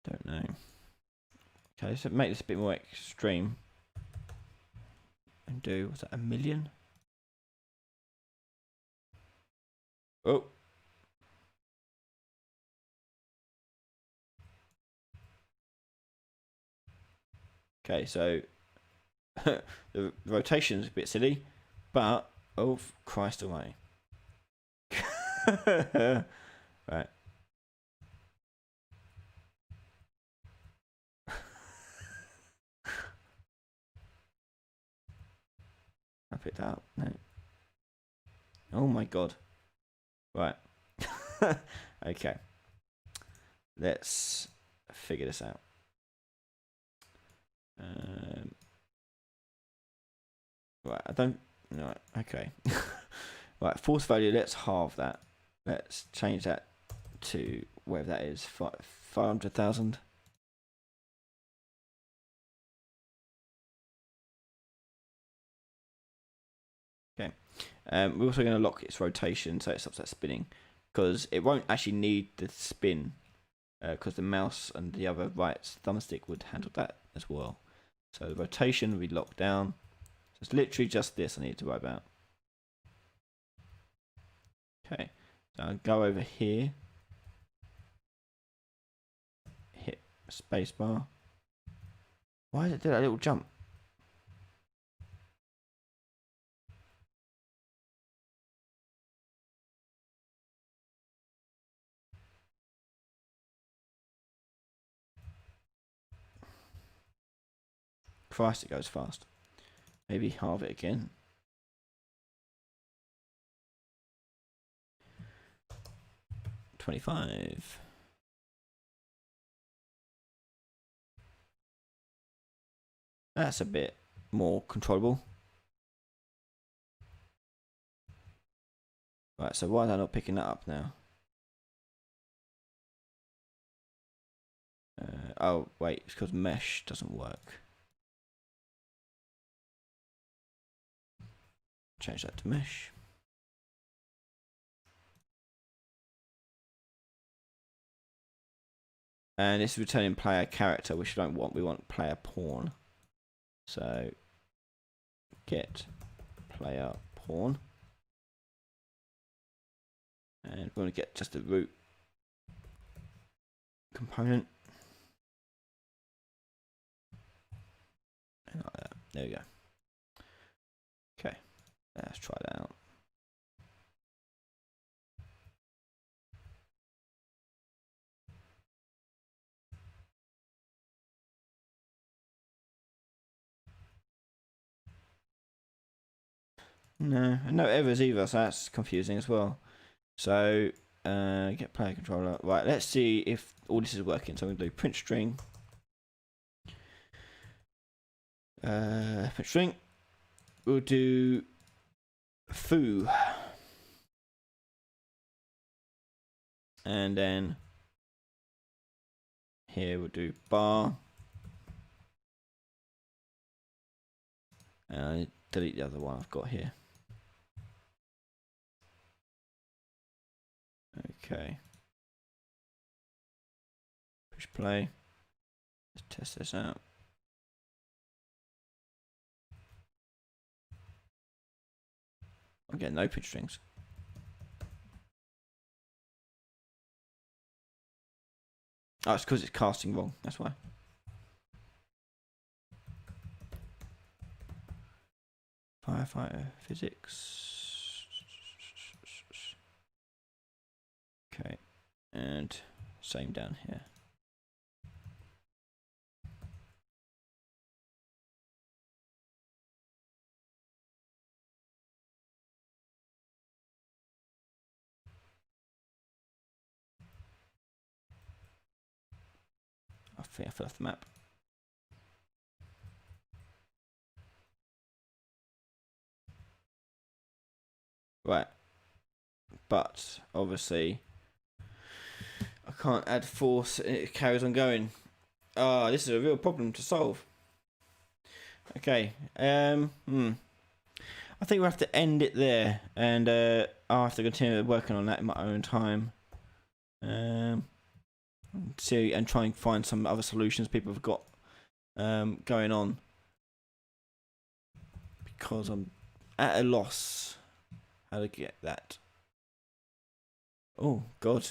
Speaker 1: Don't know. Okay, so make this a bit more extreme. And do, was that 1,000,000? Oh. Okay, so the rotation's a bit silly, but oh Christ away. Right. I picked that up. No. Oh my god. Right. Okay. Let's figure this out. Right, I don't. Right, okay. Right, force value. Let's halve that. Let's change that to whatever that is. 500,000. Okay. We're also going to lock its rotation so it stops that spinning, because it won't actually need the spin, because the mouse and the other right thumbstick would handle that as well. So the rotation will be locked down. So it's literally just this I need to worry about. Okay, so I'll go over here, hit spacebar. Why did it do that little jump? Christ, it goes fast. Maybe halve it again. $25. That's a bit more controllable. Right, so why is that not picking that up now? Oh wait, it's because mesh doesn't work. Change that to mesh. And this is returning player character, which we don't want. We want player pawn. So get player pawn. And we're going to get just a root component. And like that. There we go. Okay, let's try that out. No errors either, so that's confusing as well. So get player controller. Right, let's see if all this is working. So I'm going to do print string. Print string. We'll do foo. And then here we'll do bar. And I delete the other one I've got here. Okay. Push play. Let's test this out. I'm getting no print strings. Oh, it's because it's casting wrong. That's why. Firefighter physics. Okay, and same down here. I think I fell off the map. Right, but obviously I can't add force and it carries on going. Ah, this is a real problem to solve. Okay, I think we'll have to end it there, and I'll have to continue working on that in my own time. See and try and find some other solutions people have got going on, because I'm at a loss how to get that. Oh God.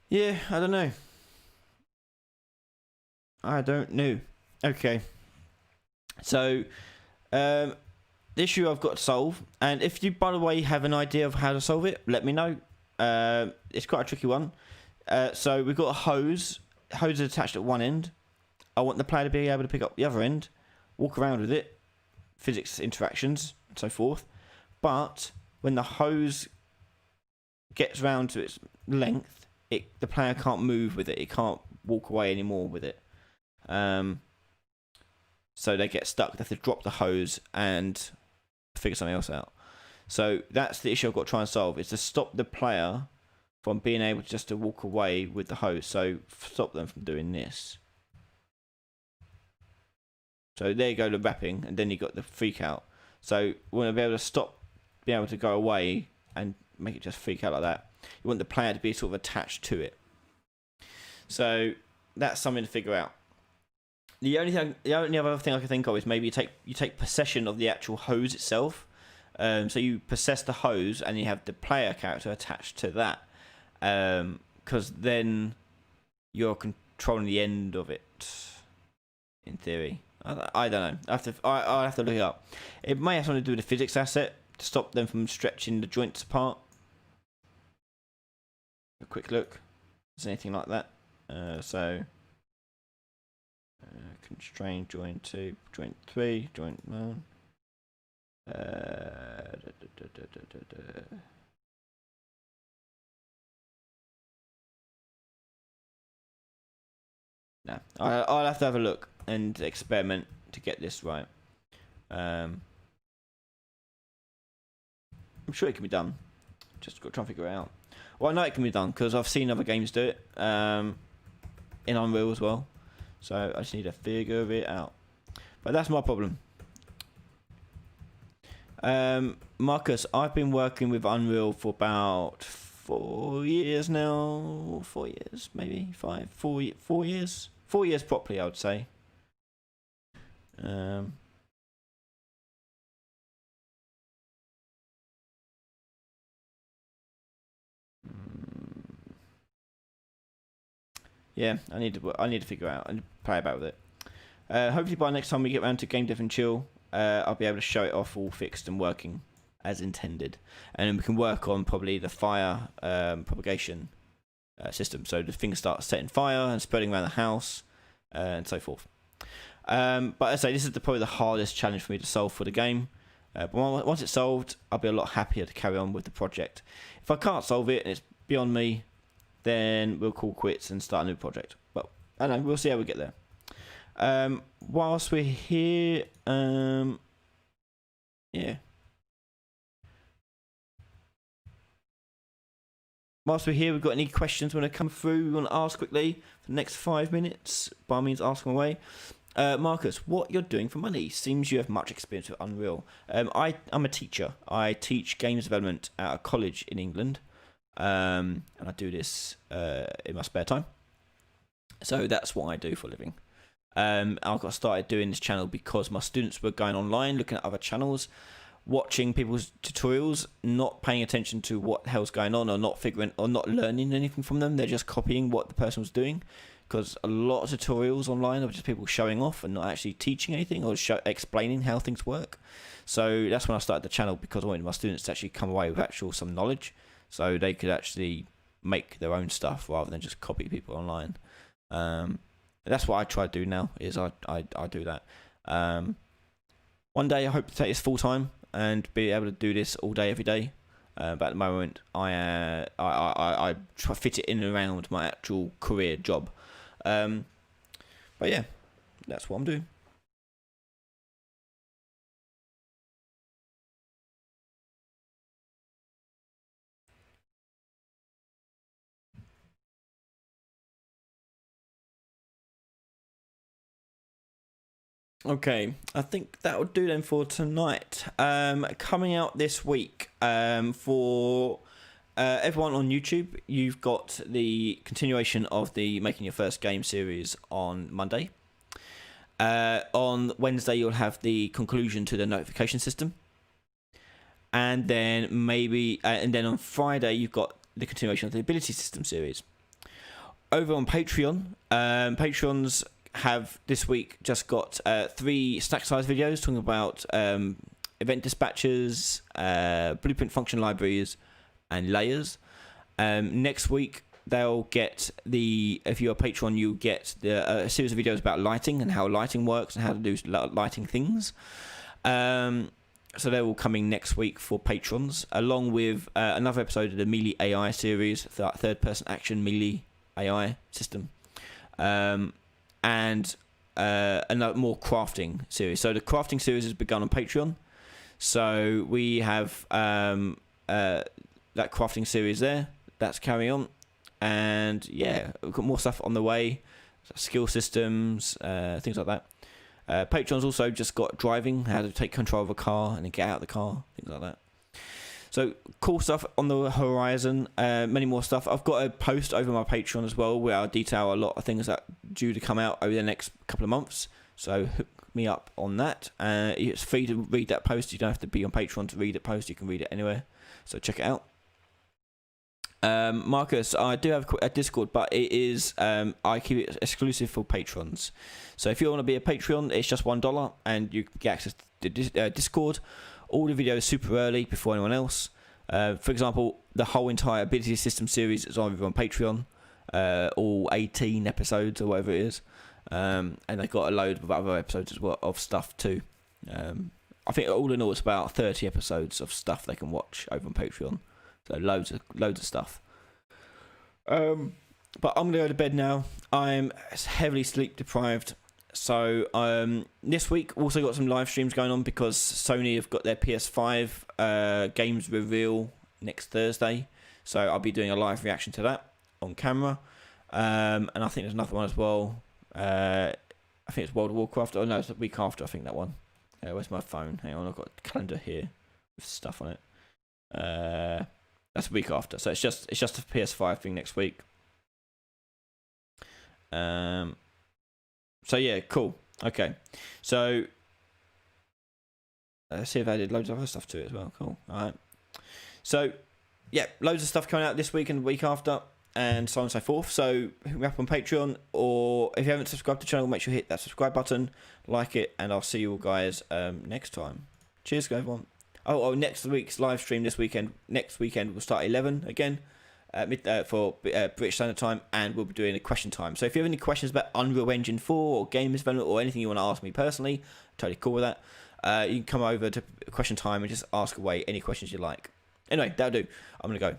Speaker 1: Yeah, I don't know. Okay. So, the issue I've got to solve, and if you, by the way, have an idea of how to solve it, let me know. It's quite a tricky one. So we've got a hose. Hose is attached at one end. I want the player to be able to pick up the other end, walk around with it, physics interactions, and so forth. But when the hose gets round to its length, the player can't move with it. It can't walk away anymore with it. So they get stuck. They have to drop the hose and figure something else out. So that's the issue I've got to try and solve, is to stop the player from being able just to walk away with the hose. So stop them from doing this. So there you go, the wrapping, and then you got the freak out. So we want to be able to stop, be able to go away and make it just freak out like that. You want the player to be sort of attached to it. So that's something to figure out. The only other thing I can think of is maybe you take possession of the actual hose itself. So you possess the hose and you have the player character attached to that, because then you're controlling the end of it. In theory, I don't know. I'll have to look it up. It may have something to do with the physics asset to stop them from stretching the joints apart. A quick look. Is anything like that? Constraint joint 2, joint 3, joint 1. No, I'll have to have a look. and experiment to get this right. I'm sure it can be done. Just got to try and figure it out. Well, I know it can be done because I've seen other games do it in Unreal as well. So I just need to figure it out. But that's my problem. Marcus, I've been working with Unreal for about 4 years now. 4 years, maybe 5. 4 years. 4 years properly, I would say. Yeah, I need to figure out and play about with it. Hopefully by next time we get around to GameDev and Chill, I'll be able to show it off all fixed and working as intended, and then we can work on probably the fire propagation system. So the things start setting fire and spreading around the house and so forth. But I say this is probably the hardest challenge for me to solve for the game. But once it's solved, I'll be a lot happier to carry on with the project. If I can't solve it and it's beyond me, then we'll call quits and start a new project. But I don't know, we'll see how we get there. Whilst we're here, yeah. Whilst we're here, we've got any questions want to come through, we want to ask quickly for the next 5 minutes? By all means, ask them away. Marcus, what you're doing for money? Seems you have much experience with Unreal. I'm a teacher. I teach games development at a college in England. And I do this in my spare time. So that's what I do for a living. I got started doing this channel because my students were going online, looking at other channels, watching people's tutorials, not paying attention to what the hell's going on, or not figuring or not learning anything from them. They're just copying what the person was doing, because a lot of tutorials online are just people showing off and not actually teaching anything or explaining how things work. So that's when I started the channel, because I wanted my students to actually come away with some knowledge, so they could actually make their own stuff rather than just copy people online. That's what I try to do now, is I do that. One day I hope to take this full time and be able to do this all day, every day. But at the moment, I try to fit it in and around my actual career job. But yeah, that's what I'm doing. Okay, I think that would do then for tonight. Coming out this week, for everyone on YouTube, you've got the continuation of the Making Your First Game series on Monday. On Wednesday, you'll have the conclusion to the notification system. And then on Friday, you've got the continuation of the ability system series. Over on Patreon, Patrons have this week just got 3 stack size videos talking about event dispatchers, blueprint function libraries, and layers. Next week they'll get if you're a patron, you get a series of videos about lighting and how lighting works and how to do lighting things. So they're all coming next week for patrons, along with another episode of the Melee AI series, third person action Melee AI system. And another more crafting series. So the crafting series has begun on Patreon. So we have that crafting series there. That's carrying on. And yeah, we've got more stuff on the way. Skill systems, things like that. Patreon's also just got driving, how to take control of a car and then get out of the car, things like that. So cool stuff on the horizon, many more stuff. I've got a post over my Patreon as well where I detail a lot of things that are due to come out over the next couple of months. So hook me up on that. It's free to read that post. You don't have to be on Patreon to read the post. You can read it anywhere. So check it out. Marcus, I do have a Discord, but it is I keep it exclusive for patrons. So if you want to be a Patreon, it's just $1 and you get access to Discord. All the videos super early before anyone else. For example, the whole entire ability system series is on Patreon, all 18 episodes or whatever it is, and they've got a load of other episodes as well of stuff too. I think all in all, it's about 30 episodes of stuff they can watch over on Patreon. So loads of stuff. But I'm gonna go to bed now. I'm heavily sleep deprived, So this week also got some live streams going on because Sony have got their PS5 games reveal next Thursday. So I'll be doing a live reaction to that on camera. And I think there's another one as well. I think it's World of Warcraft. Oh no, it's the week after. I think that one. Where's my phone? Hang on, I've got a calendar here with stuff on it. That's the week after. So it's just a PS5 thing next week. So yeah, cool. Okay, so let's see if I did loads of other stuff to it as well. Cool. All right. So yeah, loads of stuff coming out this week and the week after, and so on and so forth. So hit me up on Patreon, or if you haven't subscribed to the channel, make sure you hit that subscribe button, like it, and I'll see you all guys next time. Cheers, everyone. Oh, next week's live stream this weekend. Next weekend we'll start at 11 again. For British Standard Time, and we'll be doing a question time. So if you have any questions about Unreal Engine 4 or game development or anything you want to ask me personally, I'm totally cool with that. You can come over to question time and just ask away any questions you like. Anyway, that'll do. I'm going to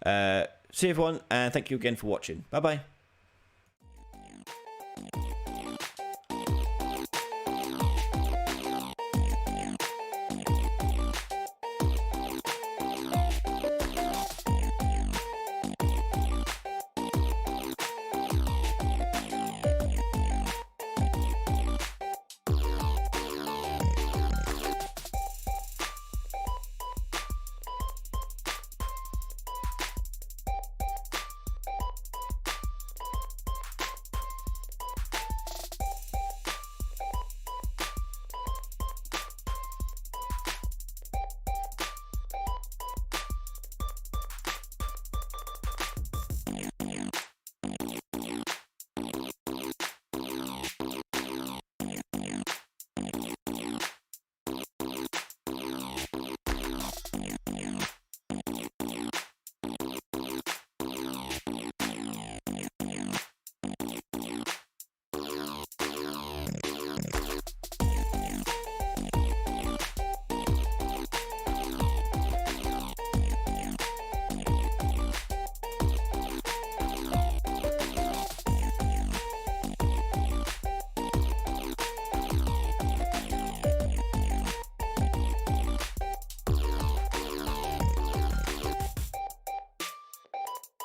Speaker 1: go. See you everyone, and thank you again for watching. Bye bye.